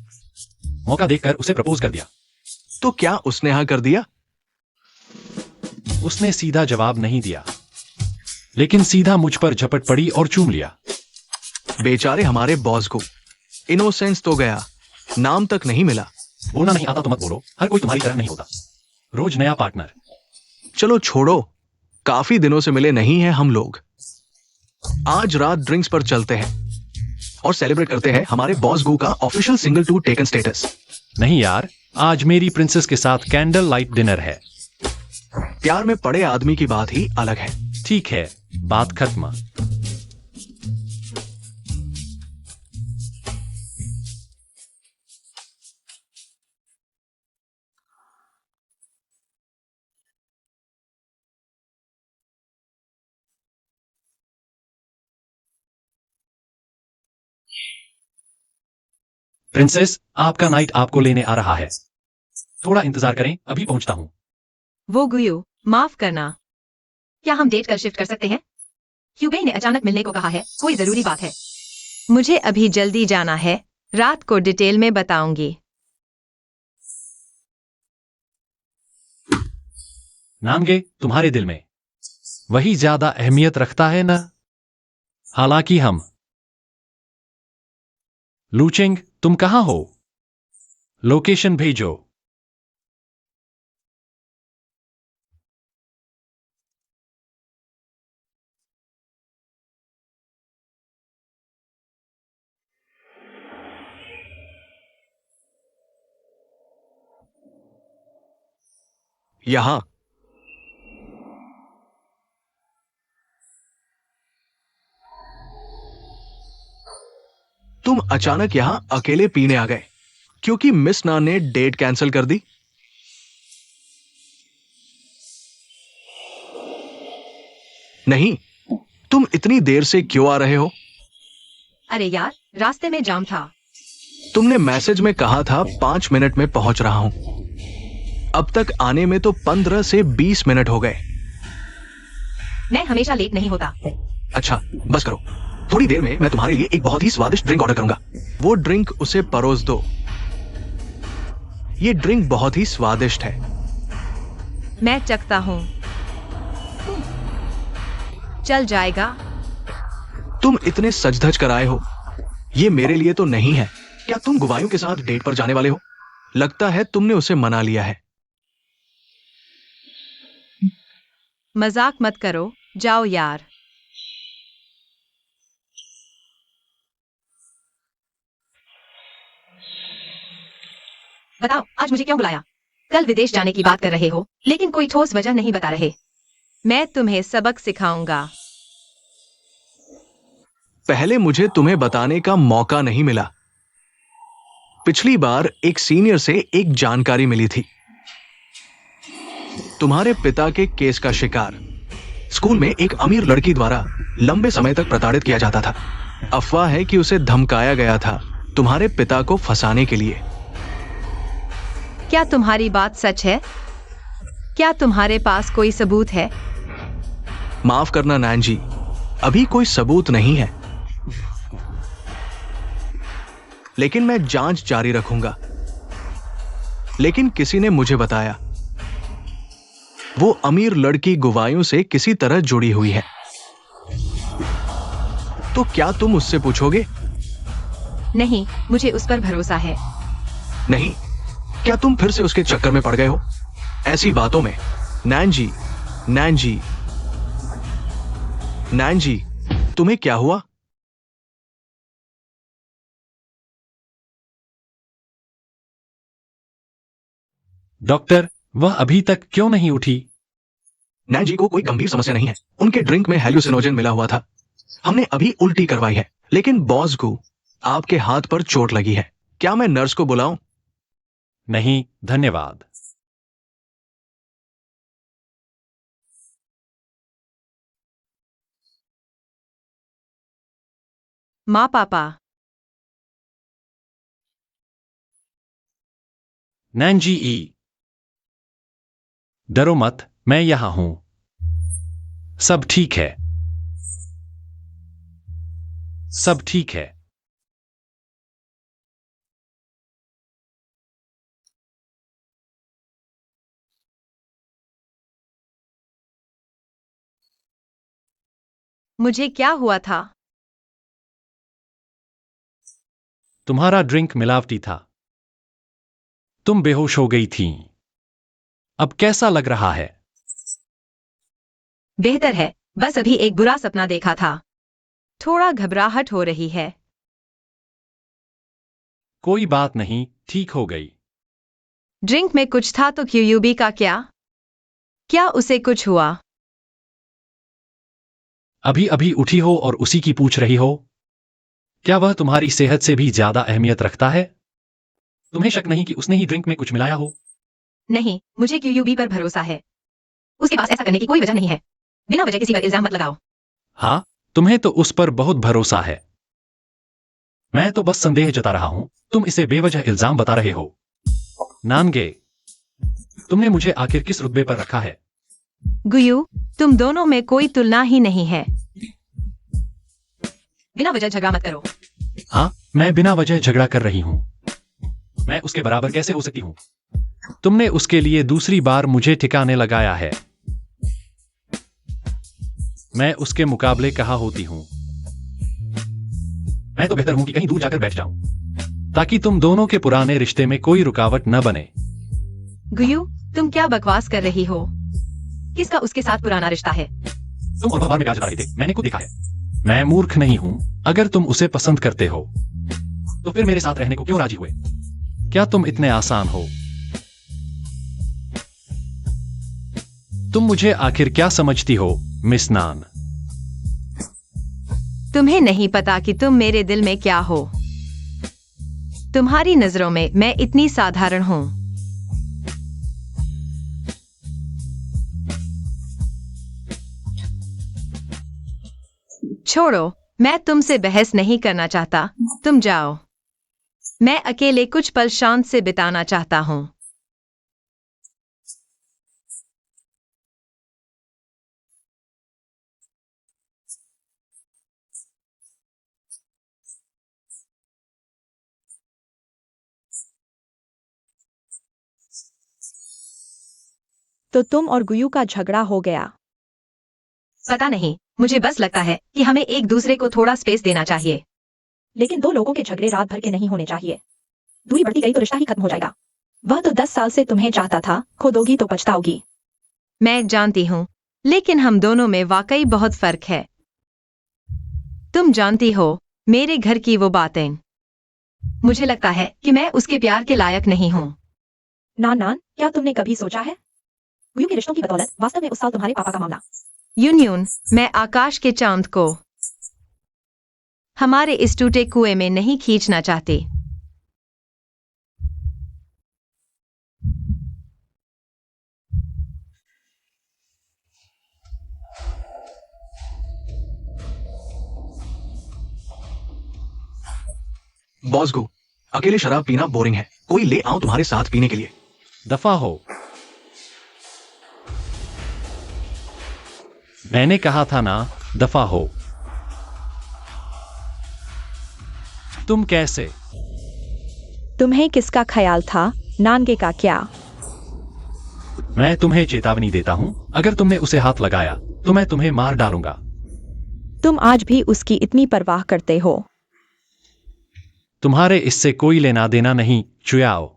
[SPEAKER 3] मौका देखकर उसे प्रपोज कर दिया।
[SPEAKER 1] तो क्या उसने हाँ कर दिया?
[SPEAKER 3] उसने सीधा जवाब नहीं दिया। लेकिन सीधा मुझ पर झपट पड़ी और चूम लिया।
[SPEAKER 1] बेचारे हमारे बॉस को इनोसेंस तो गया, नाम तक नहीं मिला।
[SPEAKER 3] बोलना नहीं आता तो मत बोलो, हर कोई तुम्हारी तरह नहीं होता। रोज नया पार्टनर।
[SPEAKER 1] चलो छोड़ो, काफी दिनों से मिले नहीं हैं हम लोग। आज रात ड्रिंक्स पर चलते हैं और सेलिब्रेट करते हैं हमारे बॉस गू का official single to taken status.
[SPEAKER 3] नहीं यार, आज मेरी प्रिंसेस के साथ कैंडल लाइट डिनर है।
[SPEAKER 1] प्यार में पड़े आदमी की बात ही अलग है।
[SPEAKER 3] ठीक है, बात खत्म। प्रिंसेस, आपका नाइट आपको लेने आ रहा है। थोड़ा इंतजार करें, अभी पहुंचता हूं।
[SPEAKER 2] वो गुयू, माफ करना। क्या हम डेट कर शिफ्ट कर सकते हैं? ह्यूबे ने अचानक मिलने को कहा है, कोई जरूरी बात है। मुझे अभी जल्दी जाना है, रात को डिटेल में बताऊंगी।
[SPEAKER 3] नानगे, तुम्हारे दिल में वही ज्यादा अहमियत रखता है ना? हालांकि हम लूचिंग, तुम कहां हो? लोकेशन भेजो।
[SPEAKER 1] यहां तुम अचानक यहां अकेले पीने आ गए क्योंकि मिस ना ने डेट कैंसिल कर दी? नहीं, तुम इतनी देर से क्यों आ रहे हो?
[SPEAKER 2] अरे यार, रास्ते में जाम था।
[SPEAKER 1] तुमने मैसेज में कहा था 5 मिनट में पहुंच रहा हूं। अब तक आने में तो 15 से 20 मिनट हो गए।
[SPEAKER 2] मैं हमेशा लेट नहीं होता।
[SPEAKER 1] अच्छा, बस करो। थोड़ी देर में मैं तुम्हारे लिए एक बहुत ही स्वादिष्ट ड्रिंक ऑर्डर करूंगा। वो ड्रिंक उसे परोस दो। ये ड्रिंक बहुत ही स्वादिष्ट है।
[SPEAKER 2] मैं चखता हूँ। चल जाएगा।
[SPEAKER 1] तुम इतने सज-धज कर आए हो, ये मेरे लिए तो नहीं है। क्या तुम गुवायों के साथ डेट पर जाने वाले हो? लगता है तुमने उसे मना लिया है।
[SPEAKER 2] मजाक मत करो, जाओ यार। बताओ, आज मुझे क्यों बुलाया? कल विदेश जाने की बात कर रहे हो, लेकिन कोई ठोस वजह नहीं बता रहे। मैं तुम्हें सबक सिखाऊंगा।
[SPEAKER 1] पहले मुझे तुम्हें बताने का मौका नहीं मिला। पिछली बार एक सीनियर से एक जानकारी मिली थी। तुम्हारे पिता के केस का शिकार स्कूल में एक अमीर लड़की द्वारा लंबे समय तक प्रताड़ित किया जाता था। अफवाह है कि उसे धमकाया गया था तुम्हारे पिता को फंसाने के लिए।
[SPEAKER 2] क्या तुम्हारी बात सच है? क्या तुम्हारे पास कोई सबूत है?
[SPEAKER 1] माफ करना नैन जी, अभी कोई सबूत नहीं है, लेकिन मैं जांच जारी रखूंगा। लेकिन किसी ने मुझे बताया वो अमीर लड़की गुवायों से किसी तरह जुड़ी हुई है। तो क्या तुम उससे पूछोगे?
[SPEAKER 2] नहीं, मुझे उस पर भरोसा है।
[SPEAKER 1] नहीं, क्या तुम फिर से उसके चक्कर में पड़ गए हो? ऐसी बातों में नैन जी, नैन जी, नैन जी, तुम्हें क्या हुआ?
[SPEAKER 3] डॉक्टर, वह अभी तक क्यों नहीं उठी?
[SPEAKER 1] नैन जी को कोई गंभीर समस्या नहीं है। उनके ड्रिंक में हेलुसिनोजन मिला हुआ था। हमने अभी उल्टी करवाई है, लेकिन बॉस को आपके हाथ पर चोट लगी है। क्या मैं नर्स को बुलाऊं?
[SPEAKER 3] नहीं, धन्यवाद।
[SPEAKER 2] माँ पापा।
[SPEAKER 3] नैनजी ई, डरो मत, मैं यहां हूं। सब ठीक है। सब ठीक है।
[SPEAKER 2] मुझे क्या हुआ था?
[SPEAKER 3] तुम्हारा ड्रिंक मिलावटी था। तुम बेहोश हो गई थीं। अब कैसा लग रहा है?
[SPEAKER 2] बेहतर है, बस अभी एक बुरा सपना देखा था। थोड़ा घबराहट हो रही है।
[SPEAKER 3] कोई बात नहीं, ठीक हो गई।
[SPEAKER 2] ड्रिंक में कुछ था तो क्यूयूबी का क्या? क्या उसे कुछ हुआ?
[SPEAKER 3] अभी अभी उठी हो और उसी की पूछ रही हो? क्या वह तुम्हारी सेहत से भी ज्यादा अहमियत रखता है? तुम्हें शक नहीं कि उसने ही ड्रिंक में कुछ मिलाया हो?
[SPEAKER 2] नहीं, मुझे क्यूयूबी पर भरोसा है। उसके पास ऐसा करने की कोई वजह नहीं है। बिना वजह किसी पर इल्जाम मत लगाओ।
[SPEAKER 3] हाँ, तुम्हें तो उस पर बहुत भरोसा है। मैं तो बस संदेह जता रहा हूं, तुम इसे बेवजह इल्जाम बता रहे हो। नानगे, तुमने मुझे आखिर किस रुतबे पर रखा है?
[SPEAKER 2] गुयू, तुम दोनों में कोई तुलना ही नहीं है। बिना वजह झगड़ा मत करो।
[SPEAKER 3] हाँ, मैं बिना वजह झगड़ा कर रही हूं। मैं उसके बराबर कैसे हो सकती हूं? तुमने उसके लिए दूसरी बार मुझे ठिकाने लगाया है। मैं उसके मुकाबले कहाँ होती हूं? मैं तो बेहतर हूं कि कहीं दूर जाकर बैठ जाऊं, ताकि तुम दोनों के पुराने रिश्ते में कोई रुकावट न बने।
[SPEAKER 2] गुयू, तुम क्या बकवास कर रही हो? किसका उसके साथ पुराना रिश्ता है?
[SPEAKER 3] तुम और वह बार में प्यार जता रहे थे, मैंने खुद देखा है। मैं मूर्ख नहीं हूं। अगर तुम उसे पसंद करते हो तो फिर मेरे साथ रहने को क्यों राजी हुए? क्या तुम इतने आसान हो? तुम मुझे आखिर क्या समझती हो, मिस नान?
[SPEAKER 2] तुम्हें नहीं पता कि तुम मेरे दिल में क्या हो। तुम्हारी नजरों में मैं इतनी साधारण हूं। छोड़ो, मैं तुमसे बहस नहीं करना चाहता। तुम जाओ। मैं अकेले कुछ पल शांत से बिताना चाहता हूं।
[SPEAKER 4] तो तुम और गुयू का झगड़ा हो गया।
[SPEAKER 2] पता नहीं, मुझे बस लगता है कि हमें एक दूसरे को थोड़ा स्पेस देना चाहिए।
[SPEAKER 4] लेकिन दो लोगों के झगड़े रात भर के नहीं होने चाहिए। दूरी बढ़ती गई तो रिश्ता ही खत्म हो जाएगा। वह तो 10 साल से तुम्हें चाहता था, खो दोगी तो पछताओगी।
[SPEAKER 2] मैं जानती हूँ, लेकिन हम दोनों में वाकई बहुत फर्क है। तुम जानती हो, मेरे घर की वो बातें। मुझे लगता है कि मैं उसके प्यार के लायक नहीं हूँ।
[SPEAKER 4] नान नान, क्या तुमने कभी सोचा है? गुयू के रिश्तों की बदौलत वास्तव में उस साल तुम्हारे पापा का मामला।
[SPEAKER 2] यूनियन, मैं आकाश के चांद को हमारे इस टूटे कुएं में नहीं खींचना चाहती।
[SPEAKER 1] बॉस गो, अकेले शराब पीना बोरिंग है। कोई ले आओ तुम्हारे साथ पीने के लिए।
[SPEAKER 3] दफा हो। मैंने कहा था ना, दफा हो। तुम कैसे?
[SPEAKER 4] तुम्हें किसका ख्याल था, नानगे का क्या?
[SPEAKER 3] मैं तुम्हें चेतावनी देता हूं, अगर तुमने उसे हाथ लगाया तो मैं तुम्हें मार डालूंगा।
[SPEAKER 4] तुम आज भी उसकी इतनी परवाह करते हो?
[SPEAKER 3] तुम्हारे इससे कोई लेना देना नहीं, चुयाओ।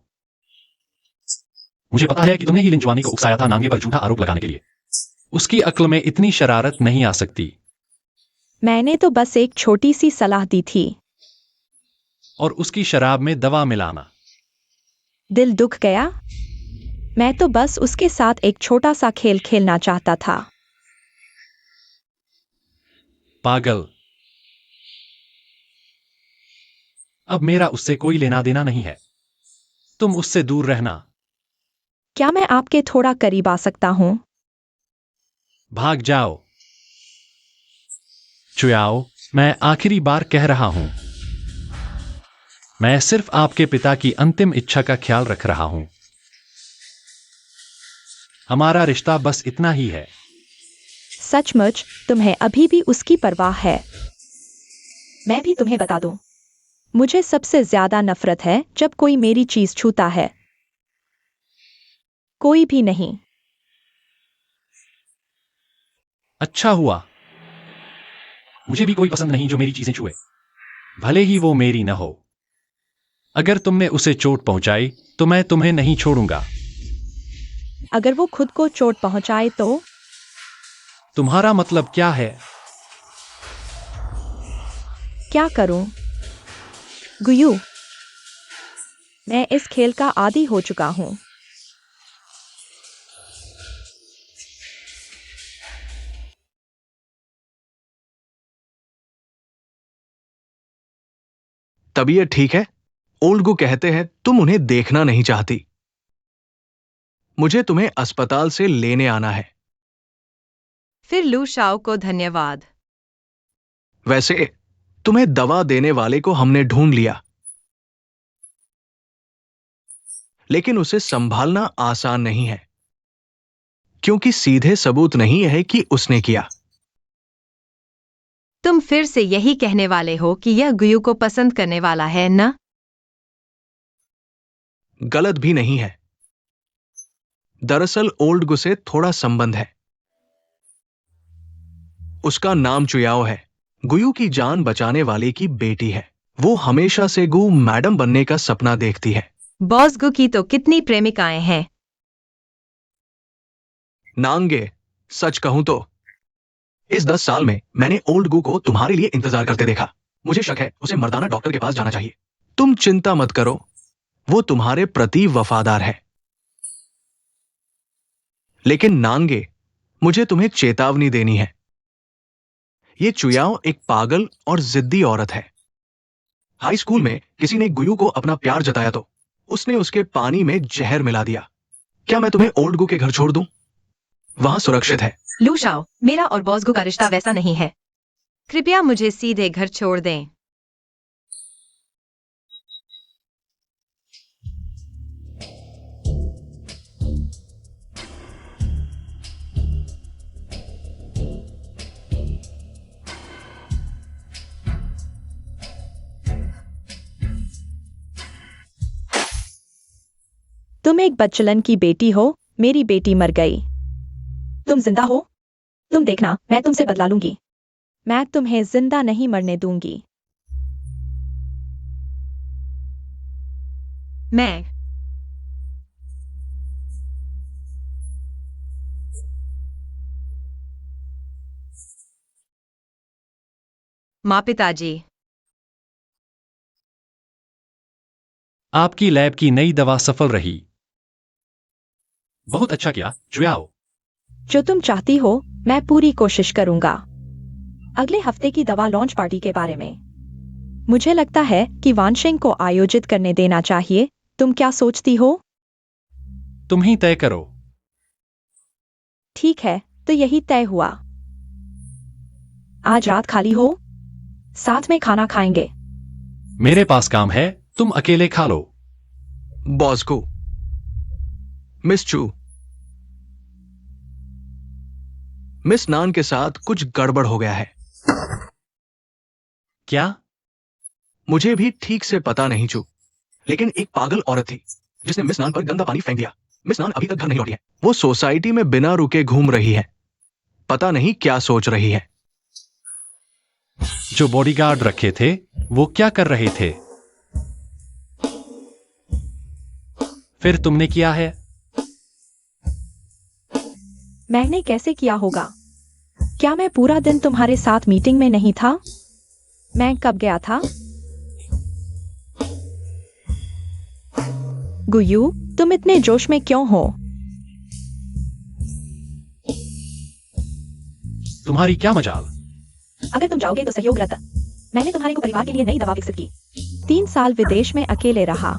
[SPEAKER 3] मुझे पता है कि तुमने ही लिंचवानी को उकसाया था नांगे पर झूठा आरोप लगाने के लिए। उसकी अक्ल में इतनी शरारत नहीं आ सकती।
[SPEAKER 4] मैंने तो बस एक छोटी सी सलाह दी थी।
[SPEAKER 3] और उसकी शराब में दवा मिलाना।
[SPEAKER 4] दिल दुख गया? मैं तो बस उसके साथ एक छोटा सा खेल खेलना चाहता था।
[SPEAKER 3] पागल। अब मेरा उससे कोई लेना देना नहीं है। तुम उससे दूर रहना।
[SPEAKER 4] क्या मैं आपके थोड़ा करीब आ सकता हूं?
[SPEAKER 3] भाग जाओ। चुयाओ, मैं आखिरी बार कह रहा हूं। मैं सिर्फ आपके पिता की अंतिम इच्छा का ख्याल रख रहा हूं। हमारा रिश्ता बस इतना ही है।
[SPEAKER 4] सचमुच तुम्हें अभी भी उसकी परवाह है? मैं भी तुम्हें बता दूं, मुझे सबसे ज्यादा नफरत है जब कोई मेरी चीज छूता है। कोई भी नहीं।
[SPEAKER 3] अच्छा हुआ। मुझे भी कोई पसंद नहीं जो मेरी चीजें छुए, भले ही वो मेरी न हो। अगर तुमने उसे चोट पहुंचाई तो मैं तुम्हें नहीं छोड़ूंगा।
[SPEAKER 4] अगर वो खुद को चोट पहुंचाए तो?
[SPEAKER 3] तुम्हारा मतलब क्या है?
[SPEAKER 4] क्या करूं? गुयू, मैं इस खेल का आदी हो चुका हूं।
[SPEAKER 1] तबीयत ठीक है? ओल्ड गु कहते हैं तुम उन्हें देखना नहीं चाहती। मुझे तुम्हें अस्पताल से लेने आना है।
[SPEAKER 2] फिर लू शाओ को धन्यवाद।
[SPEAKER 1] वैसे तुम्हें दवा देने वाले को हमने ढूंढ लिया, लेकिन उसे संभालना आसान नहीं है, क्योंकि सीधे सबूत नहीं है कि उसने किया।
[SPEAKER 2] तुम फिर से यही कहने वाले हो कि यह गुयू को पसंद करने वाला है ना?
[SPEAKER 1] गलत भी नहीं है। दरअसल ओल्ड गु से थोड़ा संबंध है। उसका नाम चुयाओ है, गुयू की जान बचाने वाले की बेटी है। वो हमेशा से गु मैडम बनने का सपना देखती है।
[SPEAKER 2] बॉस गु की तो कितनी प्रेमिकाएं हैं।
[SPEAKER 1] नांगे, सच कहूं तो इस 10 साल में मैंने ओल्ड गु को तुम्हारे लिए इंतजार करते देखा। मुझे शक है उसे मर्दाना डॉक्टर के पास जाना चाहिए। तुम चिंता मत करो, वो तुम्हारे प्रति वफादार है। लेकिन नांगे, मुझे तुम्हें चेतावनी देनी है। ये चुयाओ एक पागल और जिद्दी औरत है। हाई स्कूल में किसी ने गुयू को अपना प्यार जताया तो उसने उसके पानी में जहर मिला दिया। क्या मैं तुम्हें ओल्ड गु के घर छोड़ दूं? वहां सुरक्षित है।
[SPEAKER 2] लू शाओ, मेरा और बॉस गु का रिश्ता वैसा नहीं है। कृपया मुझे सीधे घर छोड़ दें।
[SPEAKER 4] तुम एक बच्चलन की बेटी हो, मेरी बेटी मर गई। तुम जिंदा हो? तुम देखना, मैं तुमसे बदला लूंगी। मैं तुम्हें जिंदा नहीं मरने दूंगी।
[SPEAKER 2] मैं माँ पिताजी,
[SPEAKER 3] आपकी लैब की नई दवा सफल रही। बहुत अच्छा किया जुयाओ।
[SPEAKER 4] जो तुम चाहती हो, मैं पूरी कोशिश करूंगा। अगले हफ्ते की दवा लॉन्च पार्टी के बारे में मुझे लगता है कि वानशिंग को आयोजित करने देना चाहिए। तुम क्या सोचती हो?
[SPEAKER 3] तुम ही तय करो।
[SPEAKER 4] ठीक है, तो यही तय हुआ। आज रात खाली हो? साथ में खाना खाएंगे।
[SPEAKER 3] मेरे पास काम है, तुम अकेले खा लो।
[SPEAKER 1] बॉस को, मिस चू, मिस नान के साथ कुछ गड़बड़ हो गया है।
[SPEAKER 3] क्या?
[SPEAKER 1] मुझे भी ठीक से पता नहीं चू, लेकिन एक पागल औरत थी जिसने मिस नान पर गंदा पानी फेंक दिया। मिस नान अभी तक घर नहीं लौटी है। वो सोसाइटी में बिना रुके घूम रही है। पता नहीं क्या सोच रही है।
[SPEAKER 3] जो बॉडीगार्ड रखे थे वो क्या कर रहे थे? फिर तुमने किया है?
[SPEAKER 4] मैंने कैसे किया होगा? क्या मैं पूरा दिन तुम्हारे साथ मीटिंग में नहीं था? मैं कब गया था? गुयू, तुम इतने जोश में क्यों हो?
[SPEAKER 3] तुम्हारी क्या मजाल?
[SPEAKER 4] अगर तुम जाओगे तो सहयोग रद्द। मैंने तुम्हारे को परिवार के लिए नई दवा विकसित की। 3 साल विदेश में अकेले रहा।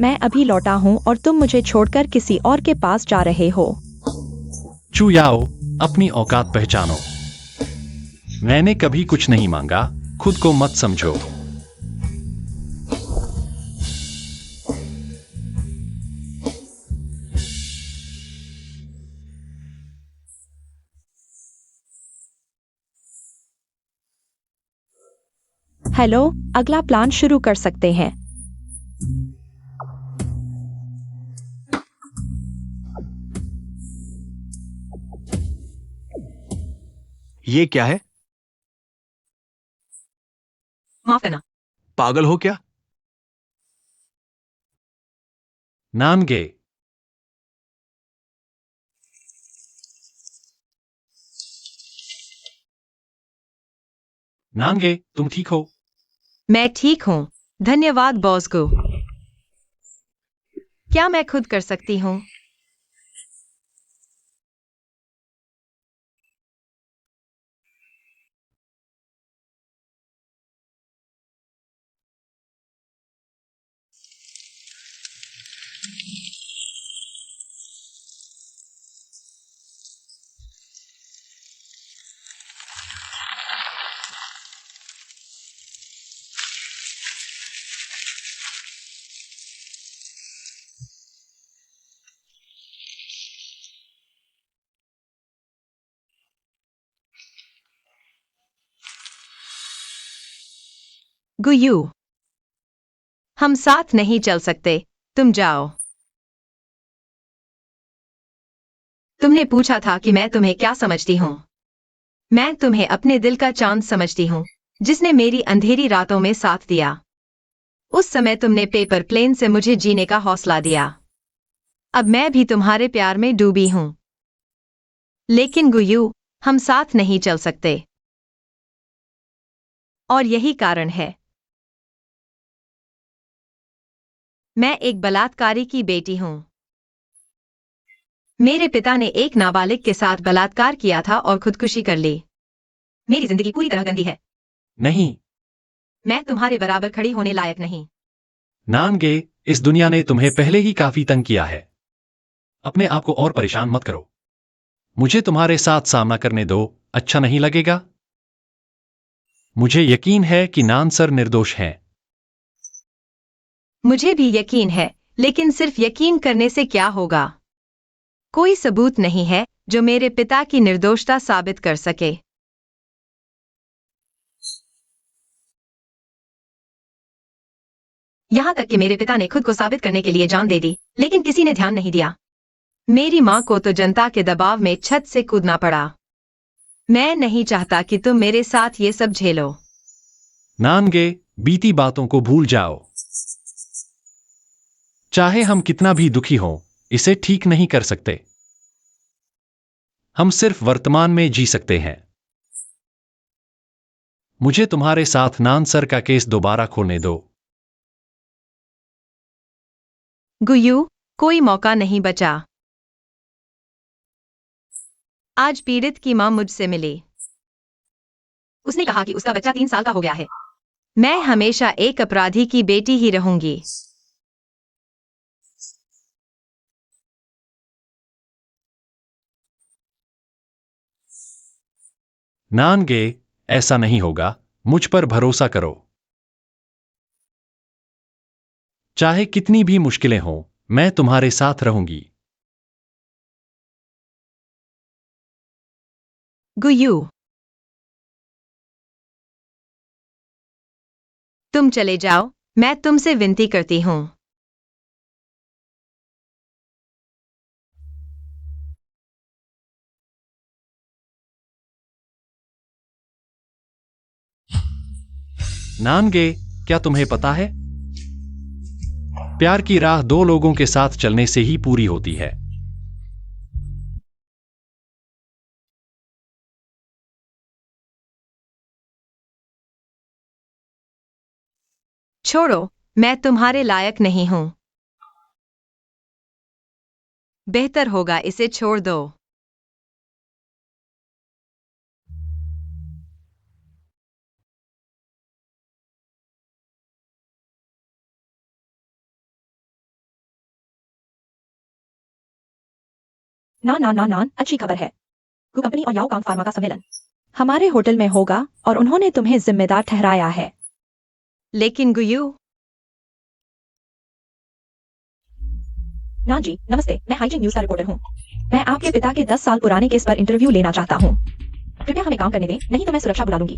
[SPEAKER 4] मैं अभी लौटा हूँ और तुम मुझे छोड़कर किसी और के पास जा रहे हो।
[SPEAKER 3] चुयाओ, अपनी औकात पहचानो। मैंने कभी कुछ नहीं मांगा, खुद को मत समझो।
[SPEAKER 4] हेलो, अगला प्लान शुरू कर सकते हैं।
[SPEAKER 1] ये क्या है?
[SPEAKER 2] माफ करना।
[SPEAKER 1] पागल हो क्या?
[SPEAKER 3] नानगे, नानगे, तुम ठीक हो?
[SPEAKER 2] मैं ठीक हूँ, धन्यवाद बॉस को। क्या मैं खुद कर सकती हूँ? गुयू, हम साथ नहीं चल सकते, तुम जाओ। तुमने पूछा था कि मैं तुम्हें क्या समझती हूँ। मैं तुम्हें अपने दिल का चांद समझती हूँ, जिसने मेरी अंधेरी रातों में साथ दिया। उस समय तुमने पेपर प्लेन से मुझे जीने का हौसला दिया। अब मैं भी तुम्हारे प्यार में डूबी हूँ। लेकिन गुयू, हम साथ नहीं चल सकते। और यही कारण है। मैं एक बलात्कारी की बेटी हूँ। मेरे पिता ने एक नाबालिग के साथ बलात्कार किया था और खुदकुशी कर ली। मेरी जिंदगी पूरी तरह गंदी है।
[SPEAKER 3] नहीं,
[SPEAKER 2] मैं तुम्हारे बराबर खड़ी होने लायक नहीं।
[SPEAKER 3] नानगे, इस दुनिया ने तुम्हें पहले ही काफी तंग किया है। अपने आप को और परेशान मत करो। मुझे तुम्हारे साथ सामना करने दो, अच्छा नहीं लगेगा? मुझे यकीन है कि नान सर निर्दोष हैं।
[SPEAKER 2] मुझे भी यकीन है, लेकिन सिर्फ यकीन करने से क्या होगा? कोई सबूत नहीं है जो मेरे पिता की निर्दोषता साबित कर सके। यहां तक कि मेरे पिता ने खुद को साबित करने के लिए जान दे दी, लेकिन किसी ने ध्यान नहीं दिया। मेरी मां को तो जनता के दबाव में छत से कूदना पड़ा। मैं नहीं चाहता कि तुम मेरे साथ ये सब झेलो।
[SPEAKER 3] नानगे, बीती बातों को भूल जाओ। चाहे हम कितना भी दुखी हों, इसे ठीक नहीं कर सकते। हम सिर्फ वर्तमान में जी सकते हैं। मुझे तुम्हारे साथ नान सर का केस दोबारा खोलने दो।
[SPEAKER 2] गुयू, कोई मौका नहीं बचा। आज पीड़ित की मां मुझसे मिली। उसने कहा कि उसका बच्चा 3 साल का हो गया है। मैं हमेशा एक अपराधी की बेटी ही रहूंगी।
[SPEAKER 3] नानगे, ऐसा नहीं होगा, मुझ पर भरोसा करो। चाहे कितनी भी मुश्किलें हों, मैं तुम्हारे साथ रहूंगी।
[SPEAKER 2] गुयू, तुम चले जाओ, मैं तुमसे विनती करती हूँ।
[SPEAKER 3] नानगे, क्या तुम्हें पता है? प्यार की राह दो लोगों के साथ चलने से ही पूरी होती है।
[SPEAKER 2] छोड़ो, मैं तुम्हारे लायक नहीं हूं। बेहतर होगा इसे छोड़ दो।
[SPEAKER 4] ना ना ना ना, अच्छी खबर है। गु कंपनी और याओ कांग फार्मा का सम्मेलन हमारे होटल में होगा और उन्होंने तुम्हें जिम्मेदार ठहराया है।
[SPEAKER 2] लेकिन गुयू,
[SPEAKER 4] नान जी, नमस्ते, मैं हाइजिन न्यूज का रिपोर्टर हूँ। मैं आपके पिता के 10 साल पुराने केस पर इंटरव्यू लेना चाहता हूँ। कृपया हमें काम करने दें, नहीं तो मैं सुरक्षा बुला लूंगी।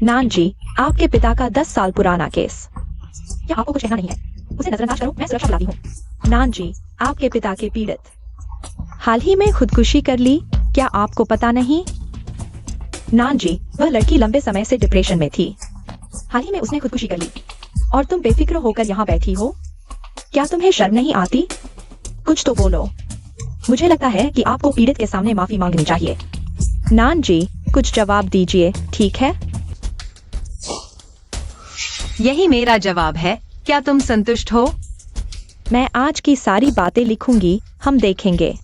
[SPEAKER 4] नान जी, आपके पिता का 10 साल पुराना केस। क्या आपको कुछ कहना नहीं है? उसे नजरअंदाज करो, मैं सुरक्षा बुलाती हूँ। नान जी, आपके पिता के पीड़ित हाल ही में खुदकुशी कर ली, क्या आपको पता नहीं? नान जी, वह लड़की लंबे समय से डिप्रेशन में थी। हाल ही में उसने खुदकुशी कर ली और तुम बेफिक्र होकर यहाँ बैठी हो। क्या तुम्हें शर्म नहीं आती? कुछ तो बोलो। मुझे लगता है कि आपको पीड़ित के सामने माफी मांगनी चाहिए। नान जी, कुछ जवाब दीजिए, ठीक है?
[SPEAKER 2] यही मेरा जवाब है। क्या तुम संतुष्ट हो?
[SPEAKER 4] मैं आज की सारी बातें लिखूंगी, हम देखेंगे।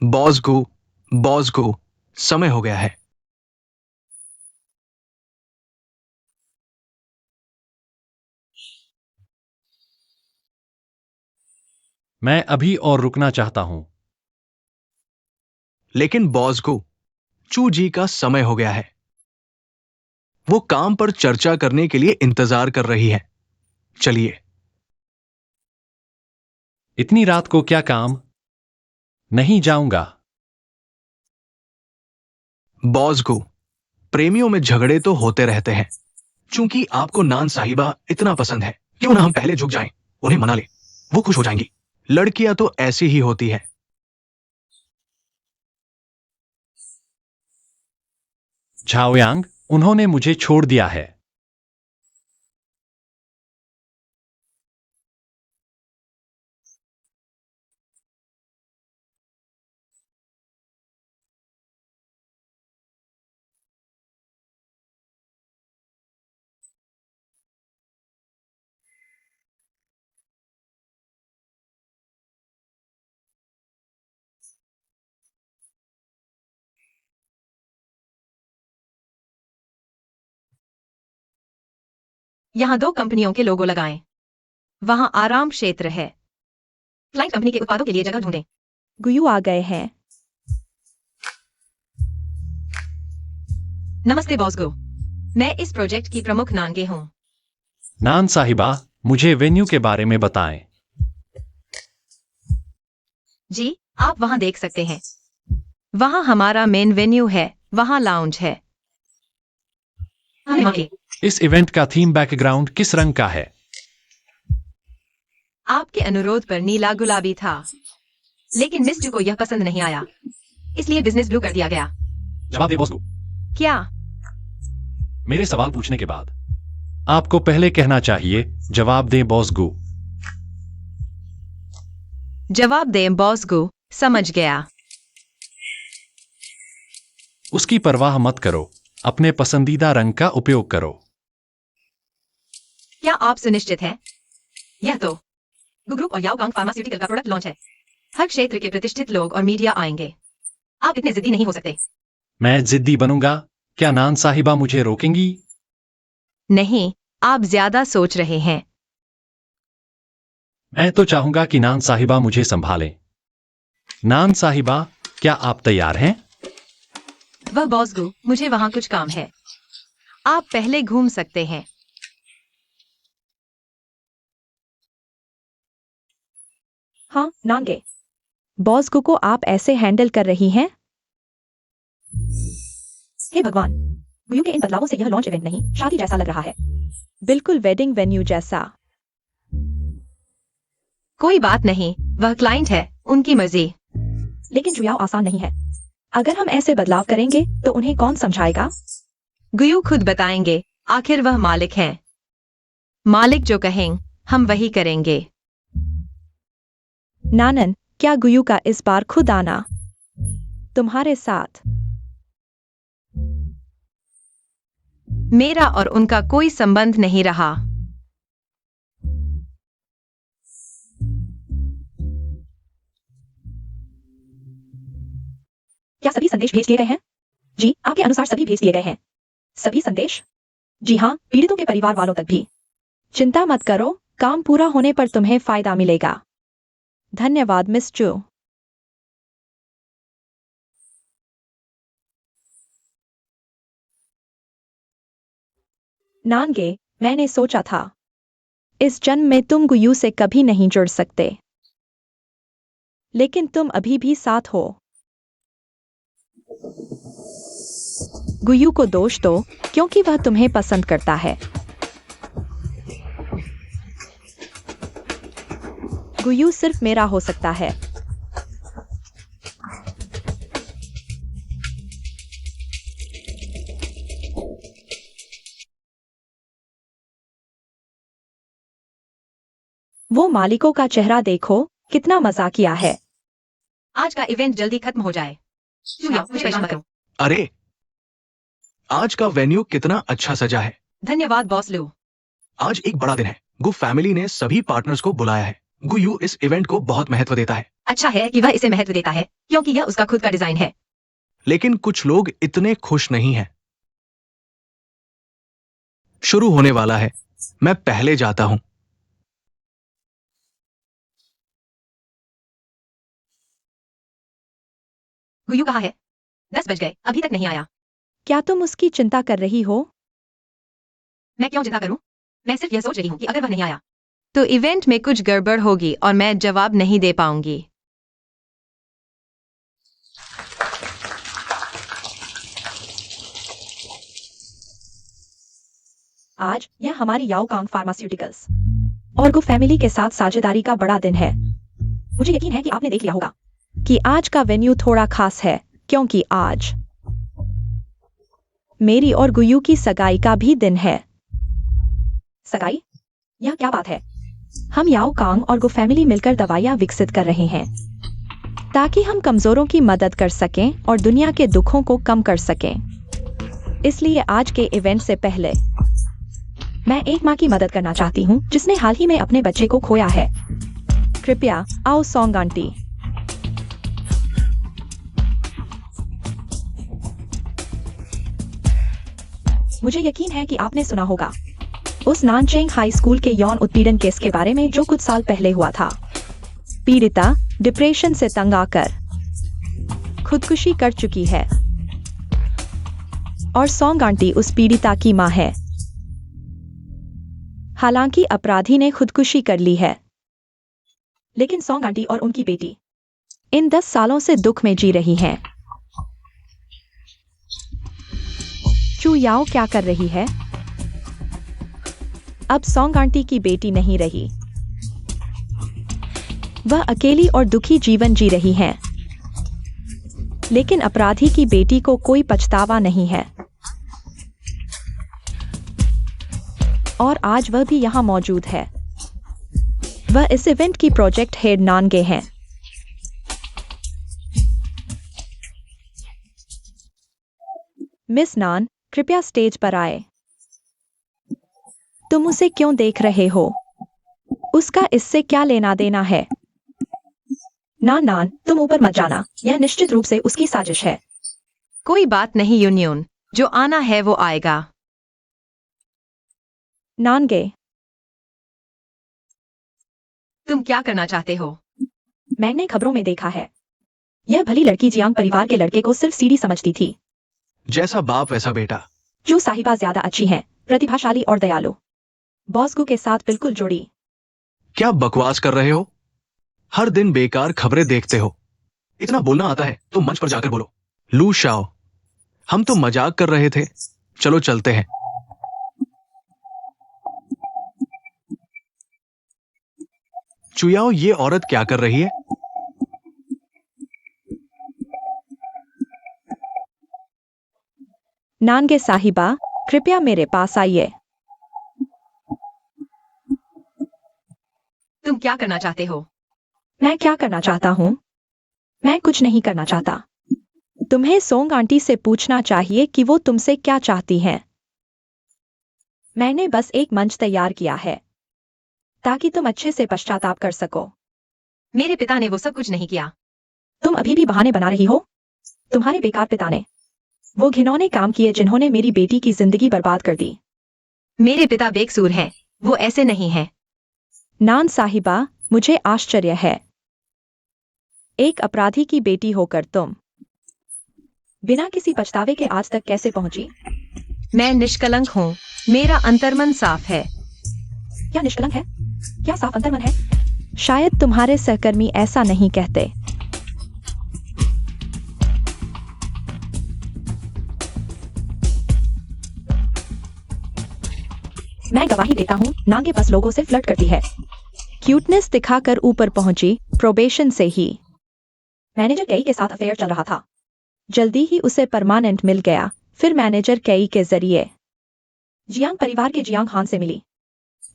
[SPEAKER 1] बॉस गो, समय हो गया है।
[SPEAKER 3] मैं अभी और रुकना चाहता हूं।
[SPEAKER 1] लेकिन बॉस गो, चू जी का समय हो गया है। वो काम पर चर्चा करने के लिए इंतजार कर रही है। चलिए।
[SPEAKER 3] इतनी रात को क्या काम? नहीं जाऊंगा।
[SPEAKER 1] बॉस गो, प्रेमियों में झगड़े तो होते रहते हैं। चूंकि आपको नान साहिबा इतना पसंद है, क्यों ना हम पहले झुक जाएं, उन्हें मना ले, वो खुश हो जाएंगी। लड़कियां तो ऐसी ही होती है।
[SPEAKER 3] झाओयांग, उन्होंने मुझे छोड़ दिया है।
[SPEAKER 2] यहाँ 2 कंपनियों के लोगो लगाएं। वहाँ आराम क्षेत्र है। क्लाइंट कंपनी के उत्पादों के लिए जगह ढूंढें।
[SPEAKER 4] गुयू आ गए हैं।
[SPEAKER 2] नमस्ते बॉस गो, मैं इस प्रोजेक्ट की प्रमुख नानगे हूँ।
[SPEAKER 3] नान साहिबा, मुझे वेन्यू के बारे में बताएं।
[SPEAKER 2] जी, आप वहाँ देख सकते हैं। वहाँ हमारा मेन वेन्यू है, वहाँ लाउंज है।
[SPEAKER 3] इस इवेंट का थीम बैकग्राउंड किस रंग का है?
[SPEAKER 2] आपके अनुरोध पर नीला गुलाबी था, लेकिन मिस्टर को यह पसंद नहीं आया, इसलिए बिजनेस ब्लू कर दिया गया।
[SPEAKER 3] जवाब दे बॉस गो।
[SPEAKER 2] क्या?
[SPEAKER 3] मेरे सवाल पूछने के बाद आपको पहले कहना चाहिए जवाब दें बॉस गो।
[SPEAKER 2] जवाब दें बॉस गो, समझ गया।
[SPEAKER 3] उसकी परवाह मत करो, अपने पसंदीदा रंग का उपयोग करो।
[SPEAKER 2] क्या आप सुनिश्चित हैं? यह तो गु ग्रुप और याओगांग फार्मास्यूटिकल का प्रोडक्ट लॉन्च है। हर क्षेत्र के प्रतिष्ठित लोग और मीडिया आएंगे। आप इतने जिद्दी नहीं हो सकते।
[SPEAKER 3] मैं जिद्दी बनूंगा? क्या नान साहिबा मुझे रोकेंगी?
[SPEAKER 2] नहीं, आप ज्यादा सोच रहे हैं।
[SPEAKER 3] मैं तो चाहूंगा कि नान साहिबा मुझे संभालें। नान साहिबा, क्या आप तैयार हैं?
[SPEAKER 2] वह बॉस गो, मुझे वहां कुछ काम है। आप पहले घूम सकते हैं।
[SPEAKER 4] हाँ, नांगे। बॉस को आप ऐसे हैंडल कर रही हैं? हे भगवान, गुयू के इन बदलावों से यह लॉन्च इवेंट नहीं, शादी जैसा लग रहा है। बिल्कुल वेडिंग वेन्यू जैसा।
[SPEAKER 2] कोई बात नहीं, वह क्लाइंट है, उनकी मर्जी।
[SPEAKER 4] लेकिन चुनाव आसान नहीं है। अगर हम ऐसे बदलाव करेंगे तो उन्हें कौन समझाएगा?
[SPEAKER 2] गुयू खुद बताएंगे, आखिर वह मालिक हैं। मालिक जो कहें, हम वही करेंगे।
[SPEAKER 4] नानन, क्या गुयू का इस बार खुद आना तुम्हारे साथ?
[SPEAKER 2] मेरा और उनका कोई संबंध नहीं रहा।
[SPEAKER 4] क्या सभी संदेश भेज दिए गए हैं? जी, आपके अनुसार सभी भेज दिए गए हैं। सभी संदेश? जी हाँ, पीड़ितों के परिवार वालों तक भी। चिंता मत करो, काम पूरा होने पर तुम्हें फायदा मिलेगा। धन्यवाद मिस चू। नानगे, मैंने सोचा था इस जन्म में तुम गुयू से कभी नहीं जुड़ सकते, लेकिन तुम अभी भी साथ हो। गुयू को दोष दो क्योंकि वह तुम्हें पसंद करता है। गुयू सिर्फ मेरा हो सकता है। वो मालिकों का चेहरा देखो, कितना मजाकिया है।
[SPEAKER 2] आज का इवेंट जल्दी खत्म हो जाए। मुझे परेशान मत करो।
[SPEAKER 1] अरे, आज का वेन्यू कितना अच्छा सजा है।
[SPEAKER 2] धन्यवाद बॉस लू।
[SPEAKER 1] आज एक बड़ा दिन है। गु फैमिली ने सभी पार्टनर्स को बुलाया है। गुयू इस इवेंट को बहुत महत्व देता है,
[SPEAKER 2] अच्छा है कि वह इसे महत्व देता है क्योंकि यह उसका खुद का डिजाइन है।
[SPEAKER 1] लेकिन कुछ लोग इतने खुश नहीं हैं। शुरू होने वाला है। मैं पहले जाता हूं।
[SPEAKER 2] गुयू कहाँ है? 10 बज गए, अभी तक नहीं आया।
[SPEAKER 4] क्या तुम उसकी चिंता कर रही हो?
[SPEAKER 2] मैं क्यों चिंता करूं? मैं सिर्फ यह सोच रही हूँ कि अगर वह नहीं आया तो इवेंट में कुछ गड़बड़ होगी और मैं जवाब नहीं दे पाऊंगी।
[SPEAKER 4] आज यह हमारी याओकांग फार्मास्यूटिकल्स और गु फैमिली के साथ साझेदारी का बड़ा दिन है। मुझे यकीन है कि आपने देख लिया होगा कि आज का वेन्यू थोड़ा खास है क्योंकि आज मेरी और गुयू की सगाई का भी दिन है। सगाई? यह क्या बात है? हम याओकांग और गु फैमिली मिलकर दवाइयां विकसित कर रहे हैं ताकि हम कमजोरों की मदद कर सकें और दुनिया के दुखों को कम कर सकें। इसलिए आज के इवेंट से पहले मैं एक माँ की मदद करना चाहती हूँ जिसने हाल ही में अपने बच्चे को खोया है। कृपया आओ सॉन्ग आंटी। मुझे यकीन है कि आपने सुना होगा उस नानचेंग हाई स्कूल के यौन उत्पीड़न केस के बारे में जो कुछ साल पहले हुआ था। पीड़िता डिप्रेशन से तंग आकर खुदकुशी कर चुकी है और सॉन्ग आंटी उस पीड़िता की मां है। हालांकि अपराधी ने खुदकुशी कर ली है, लेकिन सॉन्ग आंटी और उनकी बेटी इन 10 सालों से दुख में जी रही हैं। चू याओ क्या कर रही है? अब सॉन्ग आंटी की बेटी नहीं रही। वह अकेली और दुखी जीवन जी रही हैं। लेकिन अपराधी की बेटी को कोई पछतावा नहीं है और आज वह भी यहां मौजूद है। वह इस इवेंट की प्रोजेक्ट हेड नानगे हैं। मिस नान, कृपया स्टेज पर आए। तुम उसे क्यों देख रहे हो? उसका इससे क्या लेना देना है? नान, तुम ऊपर मत जाना। यह निश्चित रूप से उसकी साजिश है।
[SPEAKER 2] कोई बात नहीं यूनियन, जो आना है वो आएगा।
[SPEAKER 4] नानगे,
[SPEAKER 2] तुम क्या करना चाहते हो?
[SPEAKER 4] मैंने खबरों में देखा है। यह भली लड़की जियांग परिवार के लड़के को सिर्फ सीढ़ी समझती थी।
[SPEAKER 1] जैसा बाप वैसा बेटा।
[SPEAKER 4] जो साहिबा ज्यादा अच्छी हैं, प्रतिभाशाली और दयालु। बॉसगू के साथ बिल्कुल जोड़ी।
[SPEAKER 1] क्या बकवास कर रहे हो? हर दिन बेकार खबरें देखते हो। इतना बोलना आता है तो मंच पर जाकर बोलो। लू शाओ, हम तो मजाक कर रहे थे। चलो चलते हैं। चुयाओ, ये औरत क्या कर रही है?
[SPEAKER 4] नानगे साहिबा, कृपया मेरे पास आइए।
[SPEAKER 2] तुम क्या करना चाहते हो?
[SPEAKER 4] मैं क्या करना चाहता हूं? मैं कुछ नहीं करना चाहता। तुम्हें सोंग आंटी से पूछना चाहिए कि वो तुमसे क्या चाहती हैं। मैंने बस एक मंच तैयार किया है ताकि तुम अच्छे से पश्चाताप कर सको।
[SPEAKER 2] मेरे पिता ने वो सब कुछ नहीं किया।
[SPEAKER 4] तुम अभी भी बहाने बना रही हो। तुम्हारे बेकार पिता ने वो घिनौने काम किए जिन्होंने मेरी बेटी की जिंदगी बर्बाद कर दी।
[SPEAKER 2] मेरे पिता बेकसूर हैं, वो ऐसे नहीं हैं।
[SPEAKER 4] नान साहिबा, मुझे आश्चर्य है। एक अपराधी की बेटी होकर तुम बिना किसी पछतावे के आज तक कैसे पहुंची?
[SPEAKER 2] मैं निष्कलंक हूँ, मेरा अंतर्मन साफ है।
[SPEAKER 4] क्या निष्कलंक है? क्या साफ अंतर्मन है? शायद तुम्हारे सहकर्मी ऐसा नहीं कहते। मैं गवाही देता हूँ, नांगे बस लोगों से फ्लर्ट करती है। क्यूटनेस दिखाकर ऊपर पहुंची, प्रोबेशन से ही। मैनेजर कई के साथ अफेयर चल रहा था। जल्दी ही उसे परमानेंट मिल गया, फिर मैनेजर कई के जरिए जियांग परिवार के जियांग हान से मिली।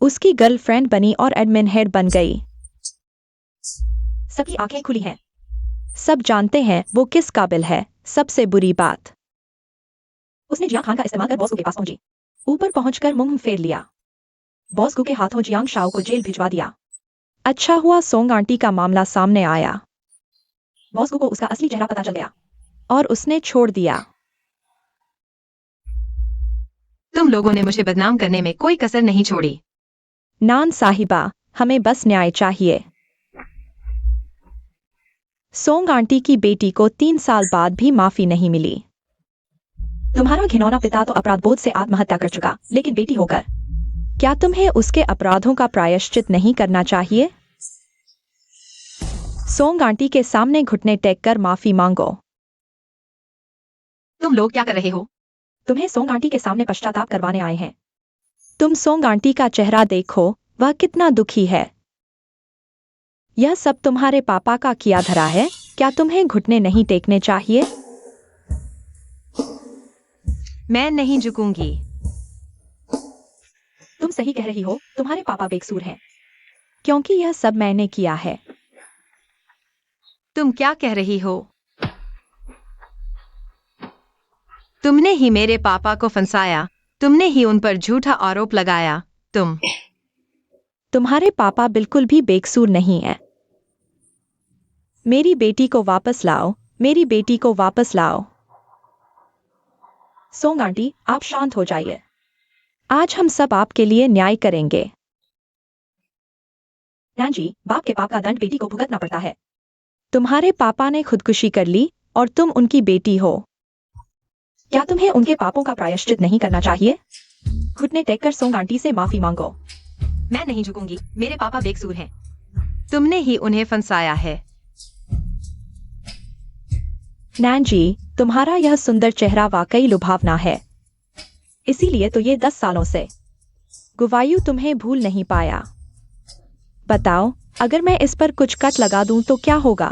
[SPEAKER 4] उसकी गर्लफ्रेंड बनी और एडमिन हेड बन गई। सबकी आंखें खुली हैं। सब जानते हैं वो किस काबिल है। सबसे बुरी बात, उसने जियांग खान का इस्तेमाल कर बॉस गु के पास पहुंची। ऊपर पहुंचकर मुंह फेर लिया। बॉस गु के हाथों जियांग शाओ को जेल भिजवा दिया। अच्छा हुआ सोंग आंटी का मामला सामने आया। बॉस गु को उसका असली चेहरा पता चल गया और उसने छोड़ दिया।
[SPEAKER 2] तुम लोगों ने मुझे बदनाम करने में कोई कसर नहीं छोड़ी।
[SPEAKER 4] नान साहिबा, हमें बस न्याय चाहिए। सोंग आंटी की बेटी को 3 साल बाद भी माफी नहीं मिली। तुम्हारा घिनौना पिता तो अपराध बोध से आत्महत्या कर चुका, लेकिन बेटी होकर क्या तुम्हें उसके अपराधों का प्रायश्चित नहीं करना चाहिए? सोंग आंटी के सामने घुटने टेक कर माफी मांगो।
[SPEAKER 2] तुम लोग क्या कर रहे हो?
[SPEAKER 4] तुम्हें सोंग आंटी के सामने पश्चाताप करवाने आए हैं। तुम सोंग आंटी का चेहरा देखो, वह कितना दुखी है। यह सब तुम्हारे पापा का किया धरा है। क्या तुम्हें घुटने नहीं टेकने चाहिए?
[SPEAKER 2] मैं नहीं झुकूंगी।
[SPEAKER 4] तुम सही कह रही हो, तुम्हारे पापा बेकसूर हैं, क्योंकि यह सब मैंने किया है।
[SPEAKER 2] तुम क्या कह रही हो? तुमने ही मेरे पापा को फंसाया, तुमने ही उन पर झूठा आरोप लगाया।
[SPEAKER 4] तुम्हारे पापा बिल्कुल भी बेकसूर नहीं है। मेरी बेटी को वापस लाओ, मेरी बेटी को वापस लाओ। सोंग आंटी, आप शांत हो जाइए। आज हम सब आपके लिए न्याय करेंगे। नैन जी, बाप के पाप का दंड बेटी को भुगतना पड़ता है। तुम्हारे पापा ने खुदकुशी कर ली और तुम उनकी बेटी हो। क्या तुम्हें उनके पापों का प्रायश्चित नहीं करना चाहिए? घुटने टेक कर सोंग आंटी से माफी मांगो।
[SPEAKER 2] मैं नहीं झुकूंगी, मेरे पापा बेकसूर हैं। तुमने ही उन्हें फंसाया है।
[SPEAKER 4] नैन जी, तुम्हारा यह सुंदर चेहरा वाकई लुभावना है। इसीलिए तो ये 10 सालों से गुवायु तुम्हें भूल नहीं पाया। बताओ, अगर मैं इस पर कुछ कट लगा दूं तो क्या होगा?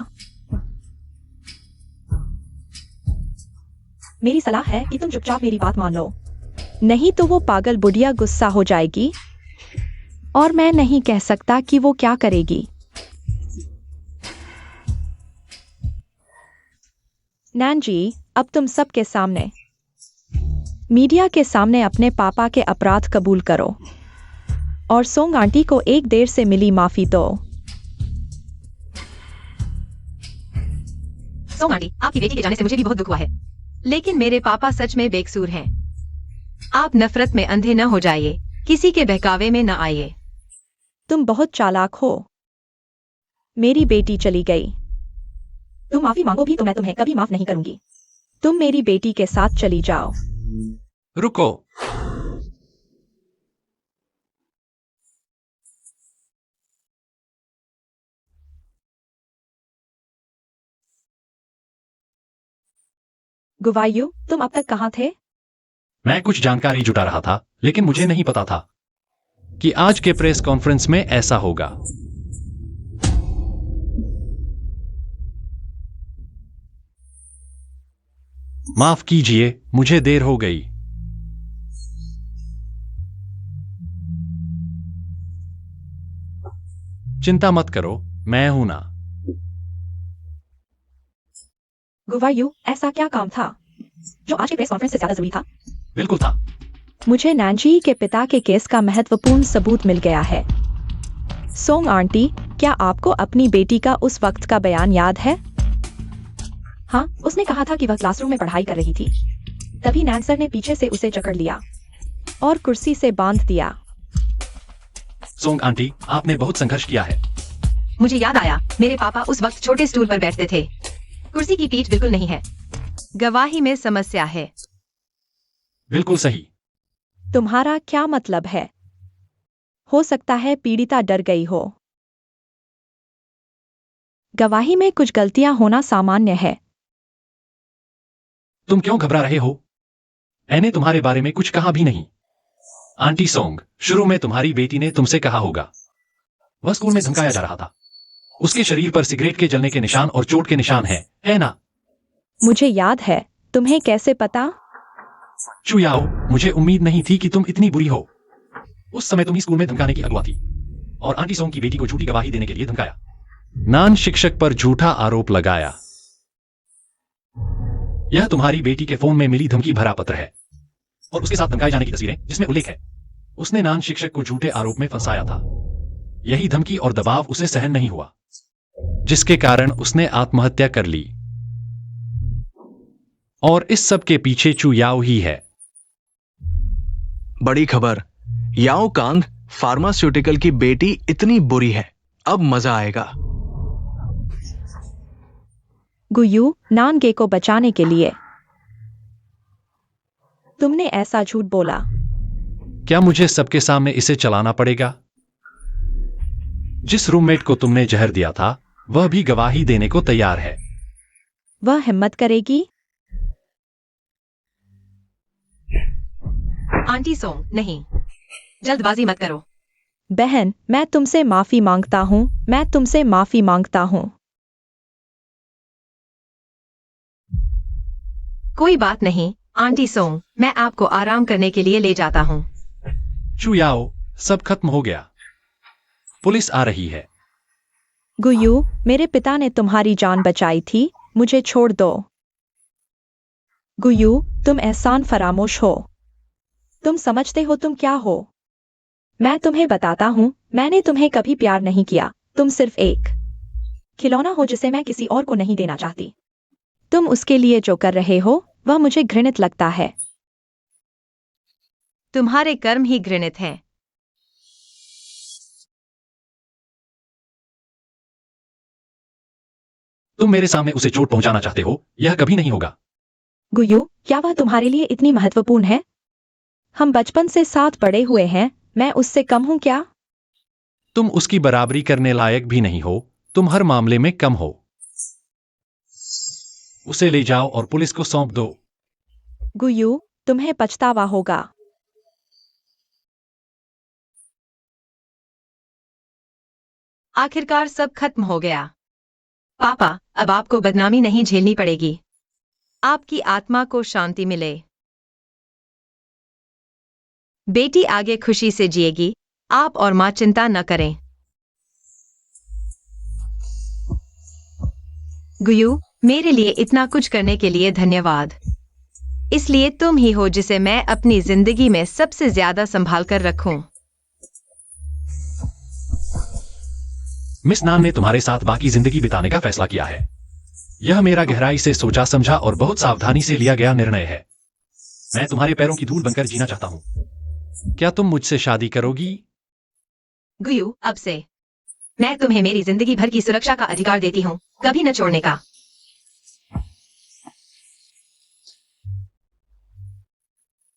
[SPEAKER 4] मेरी सलाह है कि तुम चुपचाप मेरी बात मान लो, नहीं तो वो पागल बुढ़िया गुस्सा हो जाएगी और मैं नहीं कह सकता कि वो क्या करेगी। नैन जी, अब तुम सबके सामने, मीडिया के सामने अपने पापा के अपराध कबूल करो और सोंग आंटी को एक देर से मिली माफी दो।
[SPEAKER 2] सोंग आंटी, आपकी बेटी के जाने से मुझे भी बहुत दुख हुआ है, लेकिन मेरे पापा सच में बेकसूर हैं। आप नफरत में अंधे न हो जाइए, किसी के बहकावे में न आइए।
[SPEAKER 4] तुम बहुत चालाक हो। मेरी बेटी चली गई। तुम माफी मांगो भी तो मैं तुम्हें कभी माफ नहीं करूंगी। तुम मेरी बेटी के साथ चली जाओ।
[SPEAKER 3] रुको।
[SPEAKER 4] गुवायु, तुम अब तक कहाँ थे?
[SPEAKER 3] मैं कुछ जानकारी जुटा रहा था, लेकिन मुझे नहीं पता था कि आज के प्रेस कॉन्फ्रेंस में ऐसा होगा। माफ कीजिए, मुझे देर हो गई। चिंता मत करो, मैं हूं ना।
[SPEAKER 4] गुवायु, ऐसा क्या काम था जो आज के प्रेस कॉन्फ्रेंस से ज्यादा जरूरी था?
[SPEAKER 3] बिल्कुल था।
[SPEAKER 4] मुझे नैनजी के पिता के केस का महत्वपूर्ण सबूत मिल गया है। सोंग आंटी, क्या आपको अपनी बेटी का उस वक्त का बयान याद है? हाँ, उसने कहा था कि वह क्लासरूम में पढ़ाई कर रही थी। तभी नैन ने पीछे से उसे जकड़ लिया और कुर्सी से बांध दिया।
[SPEAKER 3] सोंग आंटी, आपने बहुत संघर्ष किया है।
[SPEAKER 2] मुझे याद आया, मेरे पापा उस वक्त छोटे स्टूल पर बैठते थे। कुर्सी की पीठ बिल्कुल नहीं है। गवाही में समस्या है।
[SPEAKER 3] बिल्कुल सही।
[SPEAKER 4] तुम्हारा क्या मतलब है? हो सकता है पीड़िता डर गई हो। गवाही में कुछ गलतियां होना सामान्य है।
[SPEAKER 3] तुम क्यों घबरा रहे हो? मैंने तुम्हारे बारे में कुछ कहा भी नहीं। आंटी सोंग, शुरू में तुम्हारी बेटी ने तुमसे कहा होगा। वह स्कूल में धमकाया जा रहा था। उसके शरीर पर सिगरेट के जलने के निशान और चोट के निशान हैं, है ना?
[SPEAKER 4] मुझे याद है। तुम्हें कैसे पता?
[SPEAKER 3] चुयाओ, मुझे उम्मीद नहीं थी कि तुम इतनी बुरी हो। उस समय तुम ही स्कूल में धमकाने की अगुआ थी और आंटी सोंग की बेटी को झूठी गवाही देने के लिए धमकाया। नान शिक्षक पर झूठा आरोप लगाया। यह तुम्हारी बेटी के फोन में मिली धमकी भरा पत्र है और उसके साथ धमकाए जाने की तस्वीरें जिसमें उल्लेख है उसने नान शिक्षक को झूठे आरोप में फंसाया था। यही धमकी और दबाव उसे सहन नहीं हुआ, जिसके कारण उसने आत्महत्या कर ली। और इस सब के पीछे चू याओ ही है।
[SPEAKER 1] बड़ी खबर, याओ कांग फार्मास्यूटिकल की बेटी इतनी बुरी है। अब मजा आएगा।
[SPEAKER 4] गुयू, नानगे को बचाने के लिए तुमने ऐसा झूठ बोला।
[SPEAKER 3] क्या मुझे सबके सामने इसे चलाना पड़ेगा? जिस रूममेट को तुमने जहर दिया था वह भी गवाही देने को तैयार है।
[SPEAKER 4] वह हिम्मत करेगी?
[SPEAKER 2] आंटी सोंग, नहीं, जल्दबाजी मत करो।
[SPEAKER 4] बहन, मैं तुमसे माफी मांगता हूँ। मैं तुमसे माफी मांगता हूँ।
[SPEAKER 2] कोई बात नहीं आंटी सोंग, मैं आपको आराम करने के लिए ले जाता हूँ।
[SPEAKER 3] चुयाओ, सब खत्म हो गया। पुलिस आ रही है।
[SPEAKER 4] गुयू, मेरे पिता ने तुम्हारी जान बचाई थी। मुझे छोड़ दो। गुयू, तुम एहसान फरामोश हो। तुम समझते हो तुम क्या हो? मैं तुम्हें बताता हूँ, मैंने तुम्हें कभी प्यार नहीं किया। तुम सिर्फ एक खिलौना हो जिसे मैं किसी और को नहीं देना चाहती। तुम उसके लिए जो कर रहे हो वह मुझे घृणित लगता है।
[SPEAKER 2] तुम्हारे कर्म ही घृणित हैं।
[SPEAKER 3] तुम मेरे सामने उसे चोट पहुंचाना चाहते हो, यह कभी नहीं होगा।
[SPEAKER 4] गुयू, क्या वह तुम्हारे लिए इतनी महत्वपूर्ण है? हम बचपन से साथ बड़े हुए हैं। मैं उससे कम हूं क्या?
[SPEAKER 3] तुम उसकी बराबरी करने लायक भी नहीं हो। तुम हर मामले में कम हो। उसे ले जाओ और पुलिस को सौंप दो।
[SPEAKER 4] गुयू, तुम्हें पछतावा होगा।
[SPEAKER 2] आखिरकार सब खत्म हो गया। पापा, अब आपको बदनामी नहीं झेलनी पड़ेगी। आपकी आत्मा को शांति मिले। बेटी आगे खुशी से जिएगी। आप और मां चिंता न करें। गुयू, मेरे लिए इतना कुछ करने के लिए धन्यवाद। इसलिए तुम ही हो जिसे मैं अपनी जिंदगी में सबसे ज्यादा संभाल कर रखूं।
[SPEAKER 3] मिस नान ने तुम्हारे साथ बाकी जिंदगी बिताने का फैसला किया है। यह मेरा गहराई से सोचा समझा और बहुत सावधानी से लिया गया निर्णय है। मैं तुम्हारे पैरों की धूल बनकर जीना चाहता हूं। क्या तुम मुझसे शादी करोगी?
[SPEAKER 2] गुयू, अब से मैं तुम्हें मेरी जिंदगी भर की सुरक्षा का अधिकार देती हूँ, कभी न छोड़ने का।